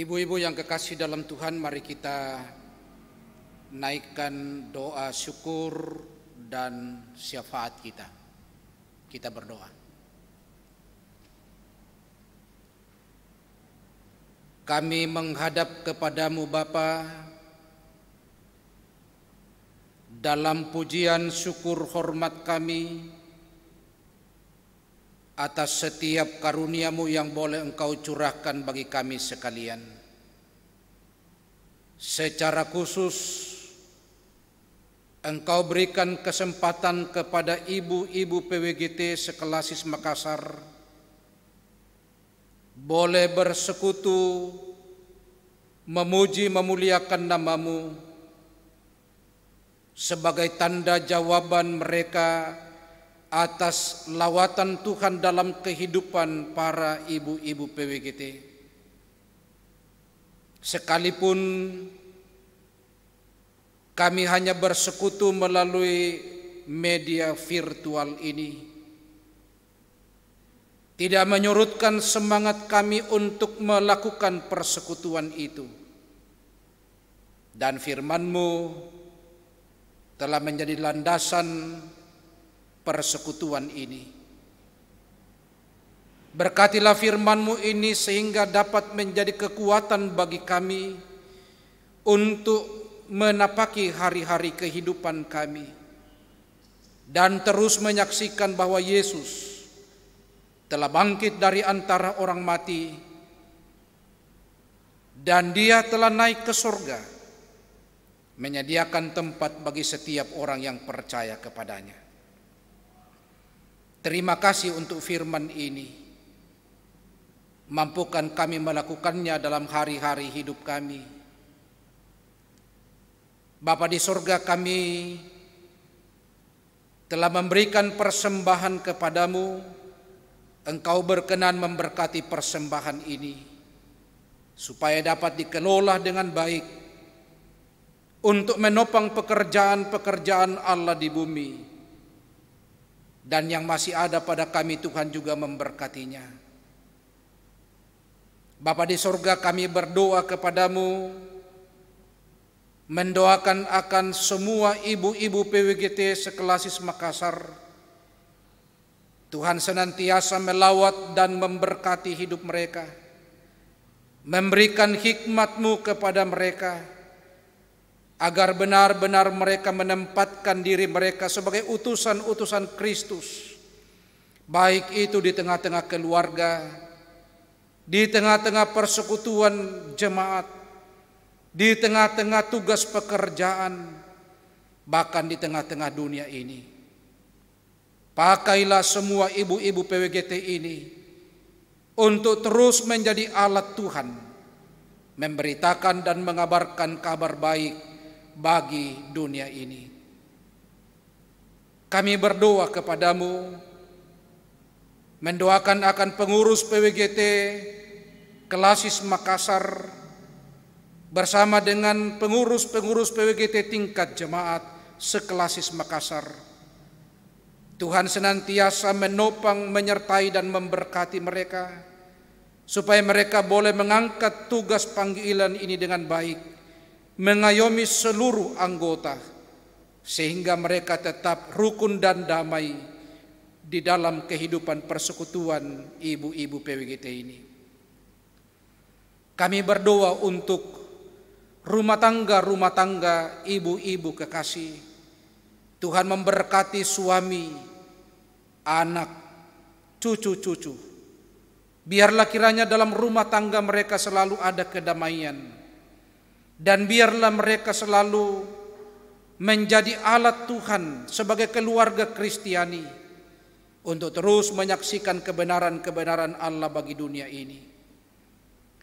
Ibu-ibu yang kekasih dalam Tuhan, mari kita naikkan doa syukur dan syafaat kita. Kita berdoa. Kami menghadap kepadamu Bapa dalam pujian syukur hormat kami atas setiap karunia-Mu yang boleh Engkau curahkan bagi kami sekalian. Secara khusus Engkau berikan kesempatan kepada ibu-ibu PWGT sekelasis Makassar boleh bersekutu memuji memuliakan nama-Mu sebagai tanda jawaban mereka atas lawatan Tuhan dalam kehidupan para ibu-ibu PWGT. Sekalipun kami hanya bersekutu melalui media virtual ini, tidak menyurutkan semangat kami untuk melakukan persekutuan itu. Dan firman-Mu telah menjadi landasan persekutuan ini. Berkatilah firman-Mu ini sehingga dapat menjadi kekuatan bagi kami untuk menapaki hari-hari kehidupan kami dan terus menyaksikan bahwa Yesus telah bangkit dari antara orang mati dan Dia telah naik ke surga, menyediakan tempat bagi setiap orang yang percaya kepadanya. Terima kasih untuk firman ini. mampukan kami melakukannya dalam hari-hari hidup kami. Bapa di surga, kami telah memberikan persembahan kepadamu. Engkau berkenan memberkati persembahan ini supaya dapat dikelola dengan baik untuk menopang pekerjaan-pekerjaan Allah di bumi, dan yang masih ada pada kami Tuhan juga memberkatinya. Bapa di surga, kami berdoa kepadamu, mendoakan akan semua ibu-ibu PWGT seklasis Makassar. Tuhan senantiasa melawat dan memberkati hidup mereka, memberikan hikmat-Mu kepada mereka, agar benar-benar mereka menempatkan diri mereka sebagai utusan-utusan Kristus, baik itu di tengah-tengah keluarga, di tengah-tengah persekutuan jemaat, di tengah-tengah tugas pekerjaan, bahkan di tengah-tengah dunia ini. Pakailah semua ibu-ibu PWGT ini untuk terus menjadi alat Tuhan, memberitakan dan mengabarkan kabar baik bagi dunia ini. Kami berdoa kepadamu, mendoakan akan pengurus PWGT Klasis Makassar bersama dengan pengurus-pengurus PWGT tingkat jemaat seklasis Makassar. Tuhan senantiasa menopang, menyertai dan memberkati mereka, supaya mereka boleh mengangkat tugas panggilan ini dengan baik, mengayomi seluruh anggota, sehingga mereka tetap rukun dan damai di dalam kehidupan persekutuan ibu-ibu PWGT ini. Kami berdoa untuk rumah tangga ibu-ibu kekasih. Tuhan memberkati suami, anak, cucu-cucu. Biarlah kiranya dalam rumah tangga mereka selalu ada kedamaian, dan biarlah mereka selalu menjadi alat Tuhan sebagai keluarga Kristiani untuk terus menyaksikan kebenaran-kebenaran Allah bagi dunia ini.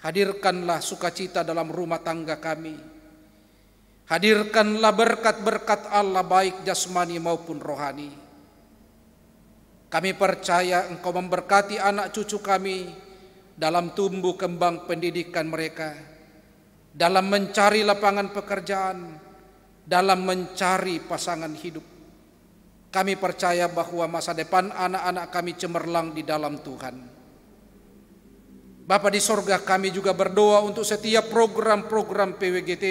Hadirkanlah sukacita dalam rumah tangga kami. Hadirkanlah berkat-berkat Allah baik jasmani maupun rohani. Kami percaya Engkau memberkati anak cucu kami dalam tumbuh kembang pendidikan mereka, dalam mencari lapangan pekerjaan, dalam mencari pasangan hidup. Kami percaya bahwa masa depan anak-anak kami cemerlang di dalam Tuhan. Bapa di sorga, kami juga berdoa untuk setiap program-program PWGT.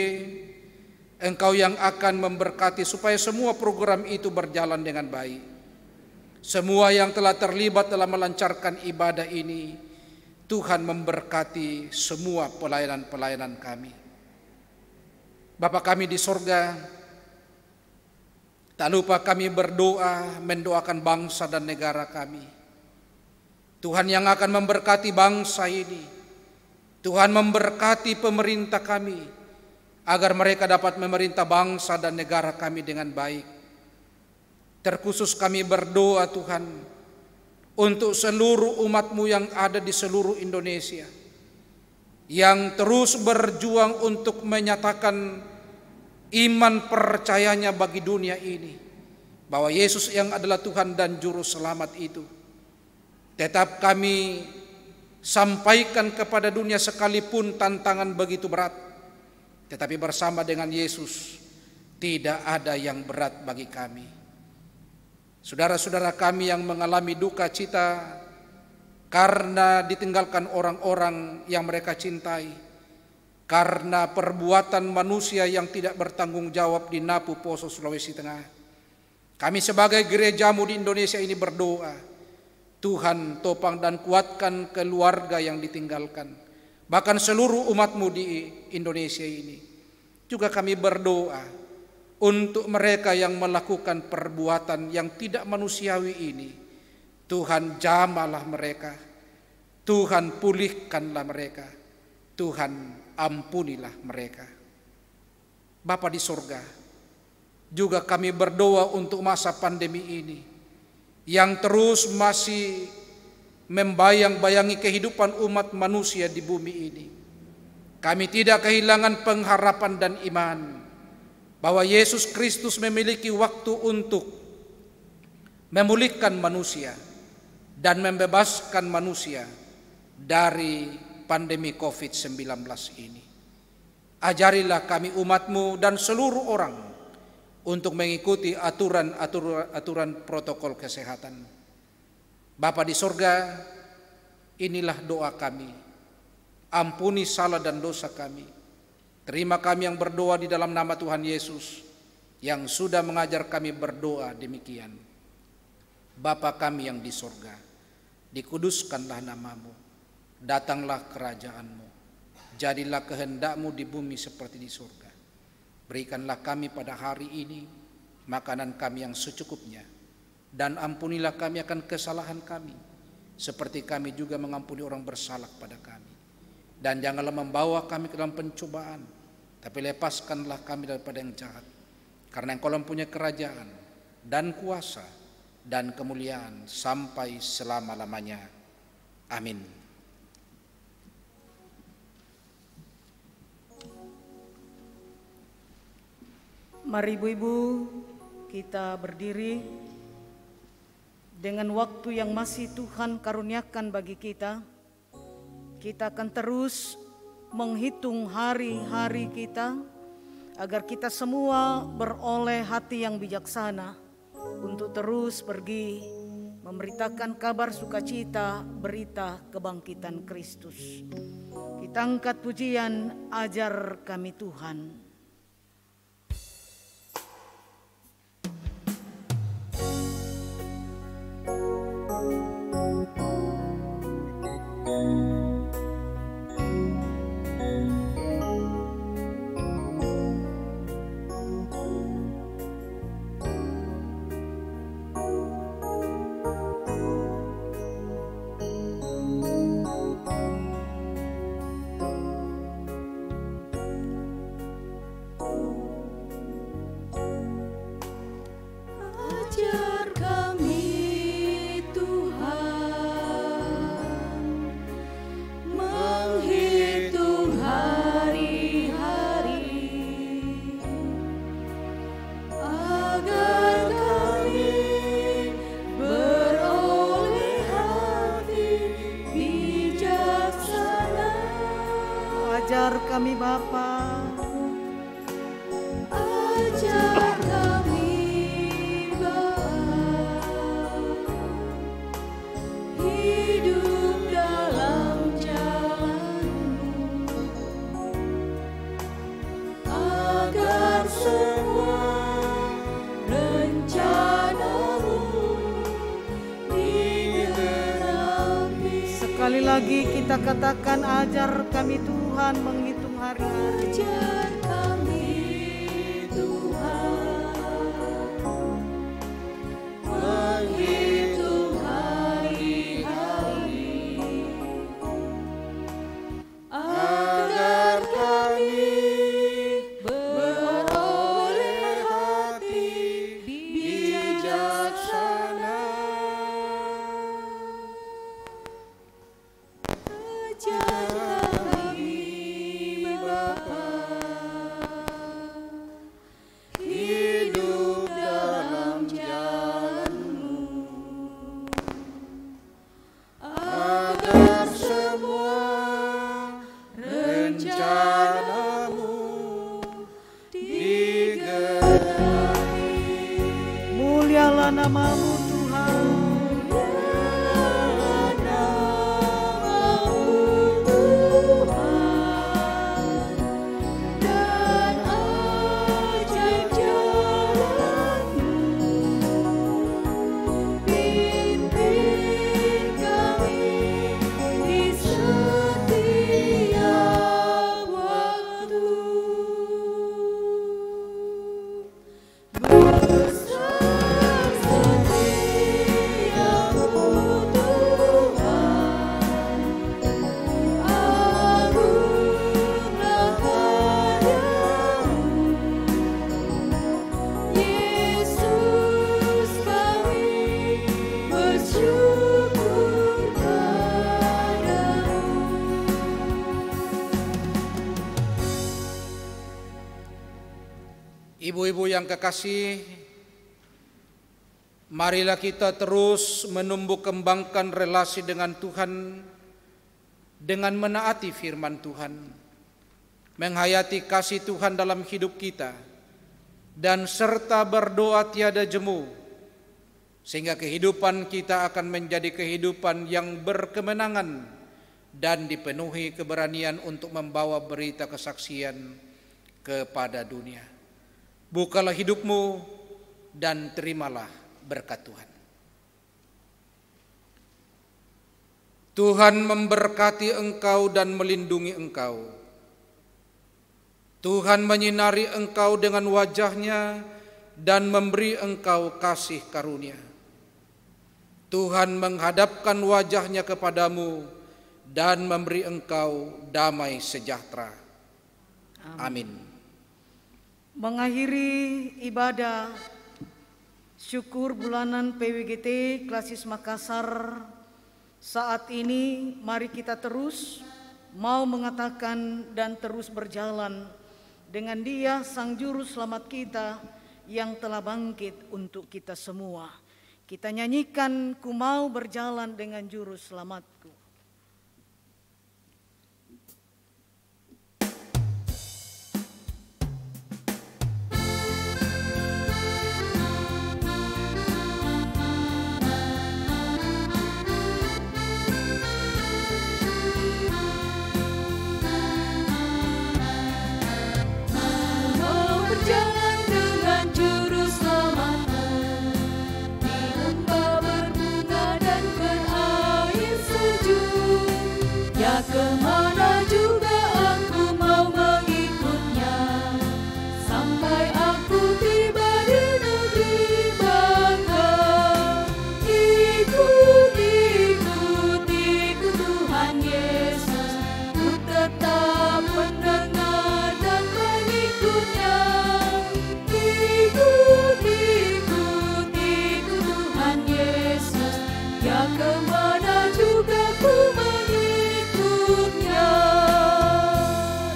Engkau yang akan memberkati supaya semua program itu berjalan dengan baik. Semua yang telah terlibat dalam melancarkan ibadah ini, Tuhan memberkati semua pelayanan-pelayanan kami. Bapa kami di sorga, tak lupa kami berdoa mendoakan bangsa dan negara kami. Tuhan yang akan memberkati bangsa ini, Tuhan memberkati pemerintah kami, agar mereka dapat memerintah bangsa dan negara kami dengan baik. Terkhusus kami berdoa Tuhan untuk seluruh umat-Mu yang ada di seluruh Indonesia, yang terus berjuang untuk menyatakan iman percayanya bagi dunia ini, bahwa Yesus yang adalah Tuhan dan Juru Selamat itu. Tetap kami sampaikan kepada dunia sekalipun tantangan begitu berat, tetapi bersama dengan Yesus tidak ada yang berat bagi kami. Saudara-saudara kami yang mengalami duka cita karena ditinggalkan orang-orang yang mereka cintai, karena perbuatan manusia yang tidak bertanggung jawab di Napu, Poso, Sulawesi Tengah. Kami sebagai gereja-Mu di Indonesia ini berdoa, Tuhan topang dan kuatkan keluarga yang ditinggalkan, bahkan seluruh umat-Mu di Indonesia ini. Juga kami berdoa untuk mereka yang melakukan perbuatan yang tidak manusiawi ini. Tuhan jamalah mereka, Tuhan pulihkanlah mereka, Tuhan ampunilah mereka. Bapa di surga, juga kami berdoa untuk masa pandemi ini yang terus masih membayang-bayangi kehidupan umat manusia di bumi ini. Kami tidak kehilangan pengharapan dan iman bahwa Yesus Kristus memiliki waktu untuk memulihkan manusia dan membebaskan manusia dari pandemi COVID-19 ini. Ajarilah kami umat-Mu dan seluruh orang untuk mengikuti aturan protokol kesehatan. Bapa di sorga, inilah doa kami. Ampuni salah dan dosa kami. Terima kami yang berdoa di dalam nama Tuhan Yesus yang sudah mengajar kami berdoa demikian. Bapa kami yang di sorga, dikuduskanlah nama-Mu, datanglah kerajaan-Mu, jadilah kehendak-Mu di bumi seperti di sorga. Berikanlah kami pada hari ini makanan kami yang secukupnya, dan ampunilah kami akan kesalahan kami, seperti kami juga mengampuni orang bersalah pada kami. Dan janganlah membawa kami ke dalam pencobaan, tapi lepaskanlah kami daripada yang jahat. Karena Engkau mempunyai kerajaan dan kuasa dan kemuliaan sampai selama-lamanya. Amin. Mari ibu-ibu kita berdiri dengan waktu yang masih Tuhan karuniakan bagi kita. Kita akan terus menghitung hari-hari kita agar kita semua beroleh hati yang bijaksana untuk terus pergi memberitakan kabar sukacita, berita kebangkitan Kristus. Kita angkat pujian, ajar kami Tuhan. Ajar kami Bapa, ajar kami Bapa, hidup dalam jalan-Mu, agar semua rencana-Mu digenapi. Sekali lagi kita katakan, ajar kami Tuhan menghitung hari-hari. Ajar kami Tuhan menghitung hari-hari, agar kami beroleh hati bijaksana. Ajar kami Bapa, hidup dalam jalan-Mu, agar semua rencana-Mu digenapi. Mulialah nama-Mu Tuhan. Besar Ibu-ibu yang kekasih, marilah kita terus menumbuh kembangkan relasi dengan Tuhan dengan menaati firman Tuhan, menghayati kasih Tuhan dalam hidup kita, dan serta berdoa tiada jemu, sehingga kehidupan kita akan menjadi kehidupan yang berkemenangan dan dipenuhi keberanian untuk membawa berita kesaksian kepada dunia. Bukalah hidupmu dan terimalah berkat Tuhan. Tuhan memberkati engkau dan melindungi engkau. Tuhan menyinari engkau dengan wajah-Nya dan memberi engkau kasih karunia. Tuhan menghadapkan wajah-Nya kepadamu dan memberi engkau damai sejahtera. Amin. Mengakhiri ibadah syukur bulanan PWGT Klasis Makassar saat ini, mari kita terus mau mengatakan dan terus berjalan dengan Dia Sang Juru Selamat kita yang telah bangkit untuk kita semua. Kita nyanyikan Ku Mau Berjalan dengan Juru Selamatku. Kemana juga aku mau mengikutnya, sampai aku tiba di negeri bangga. Ikut Tuhan Yesus, ku tetap mendengar dan mengikutnya. Ikut Tuhan Yesus, ya kemana juga ku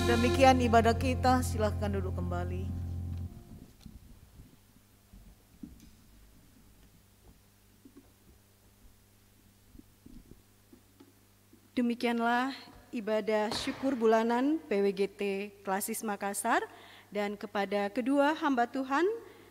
Demikian ibadah kita, silahkan duduk kembali. Demikianlah ibadah syukur bulanan PWGT Klasis Makassar, dan kepada kedua hamba Tuhan,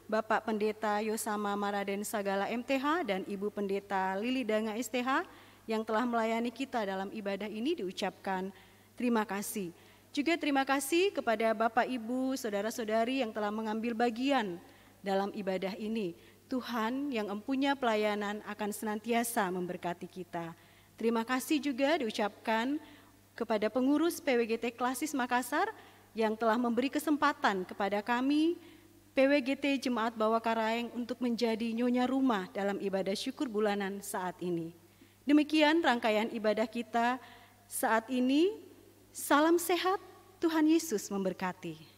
Bapak Pendeta Yosama Maraden Sagala MTH dan Ibu Pendeta Lili Danga STH yang telah melayani kita dalam ibadah ini diucapkan terima kasih. Juga terima kasih kepada Bapak, Ibu, Saudara-saudari yang telah mengambil bagian dalam ibadah ini. Tuhan yang empunya pelayanan akan senantiasa memberkati kita. Terima kasih juga diucapkan kepada pengurus PWGT Klasis Makassar yang telah memberi kesempatan kepada kami, PWGT Jemaat Bawah Karaeng, untuk menjadi nyonya rumah dalam ibadah syukur bulanan saat ini. Demikian rangkaian ibadah kita saat ini. Salam sehat, Tuhan Yesus memberkati.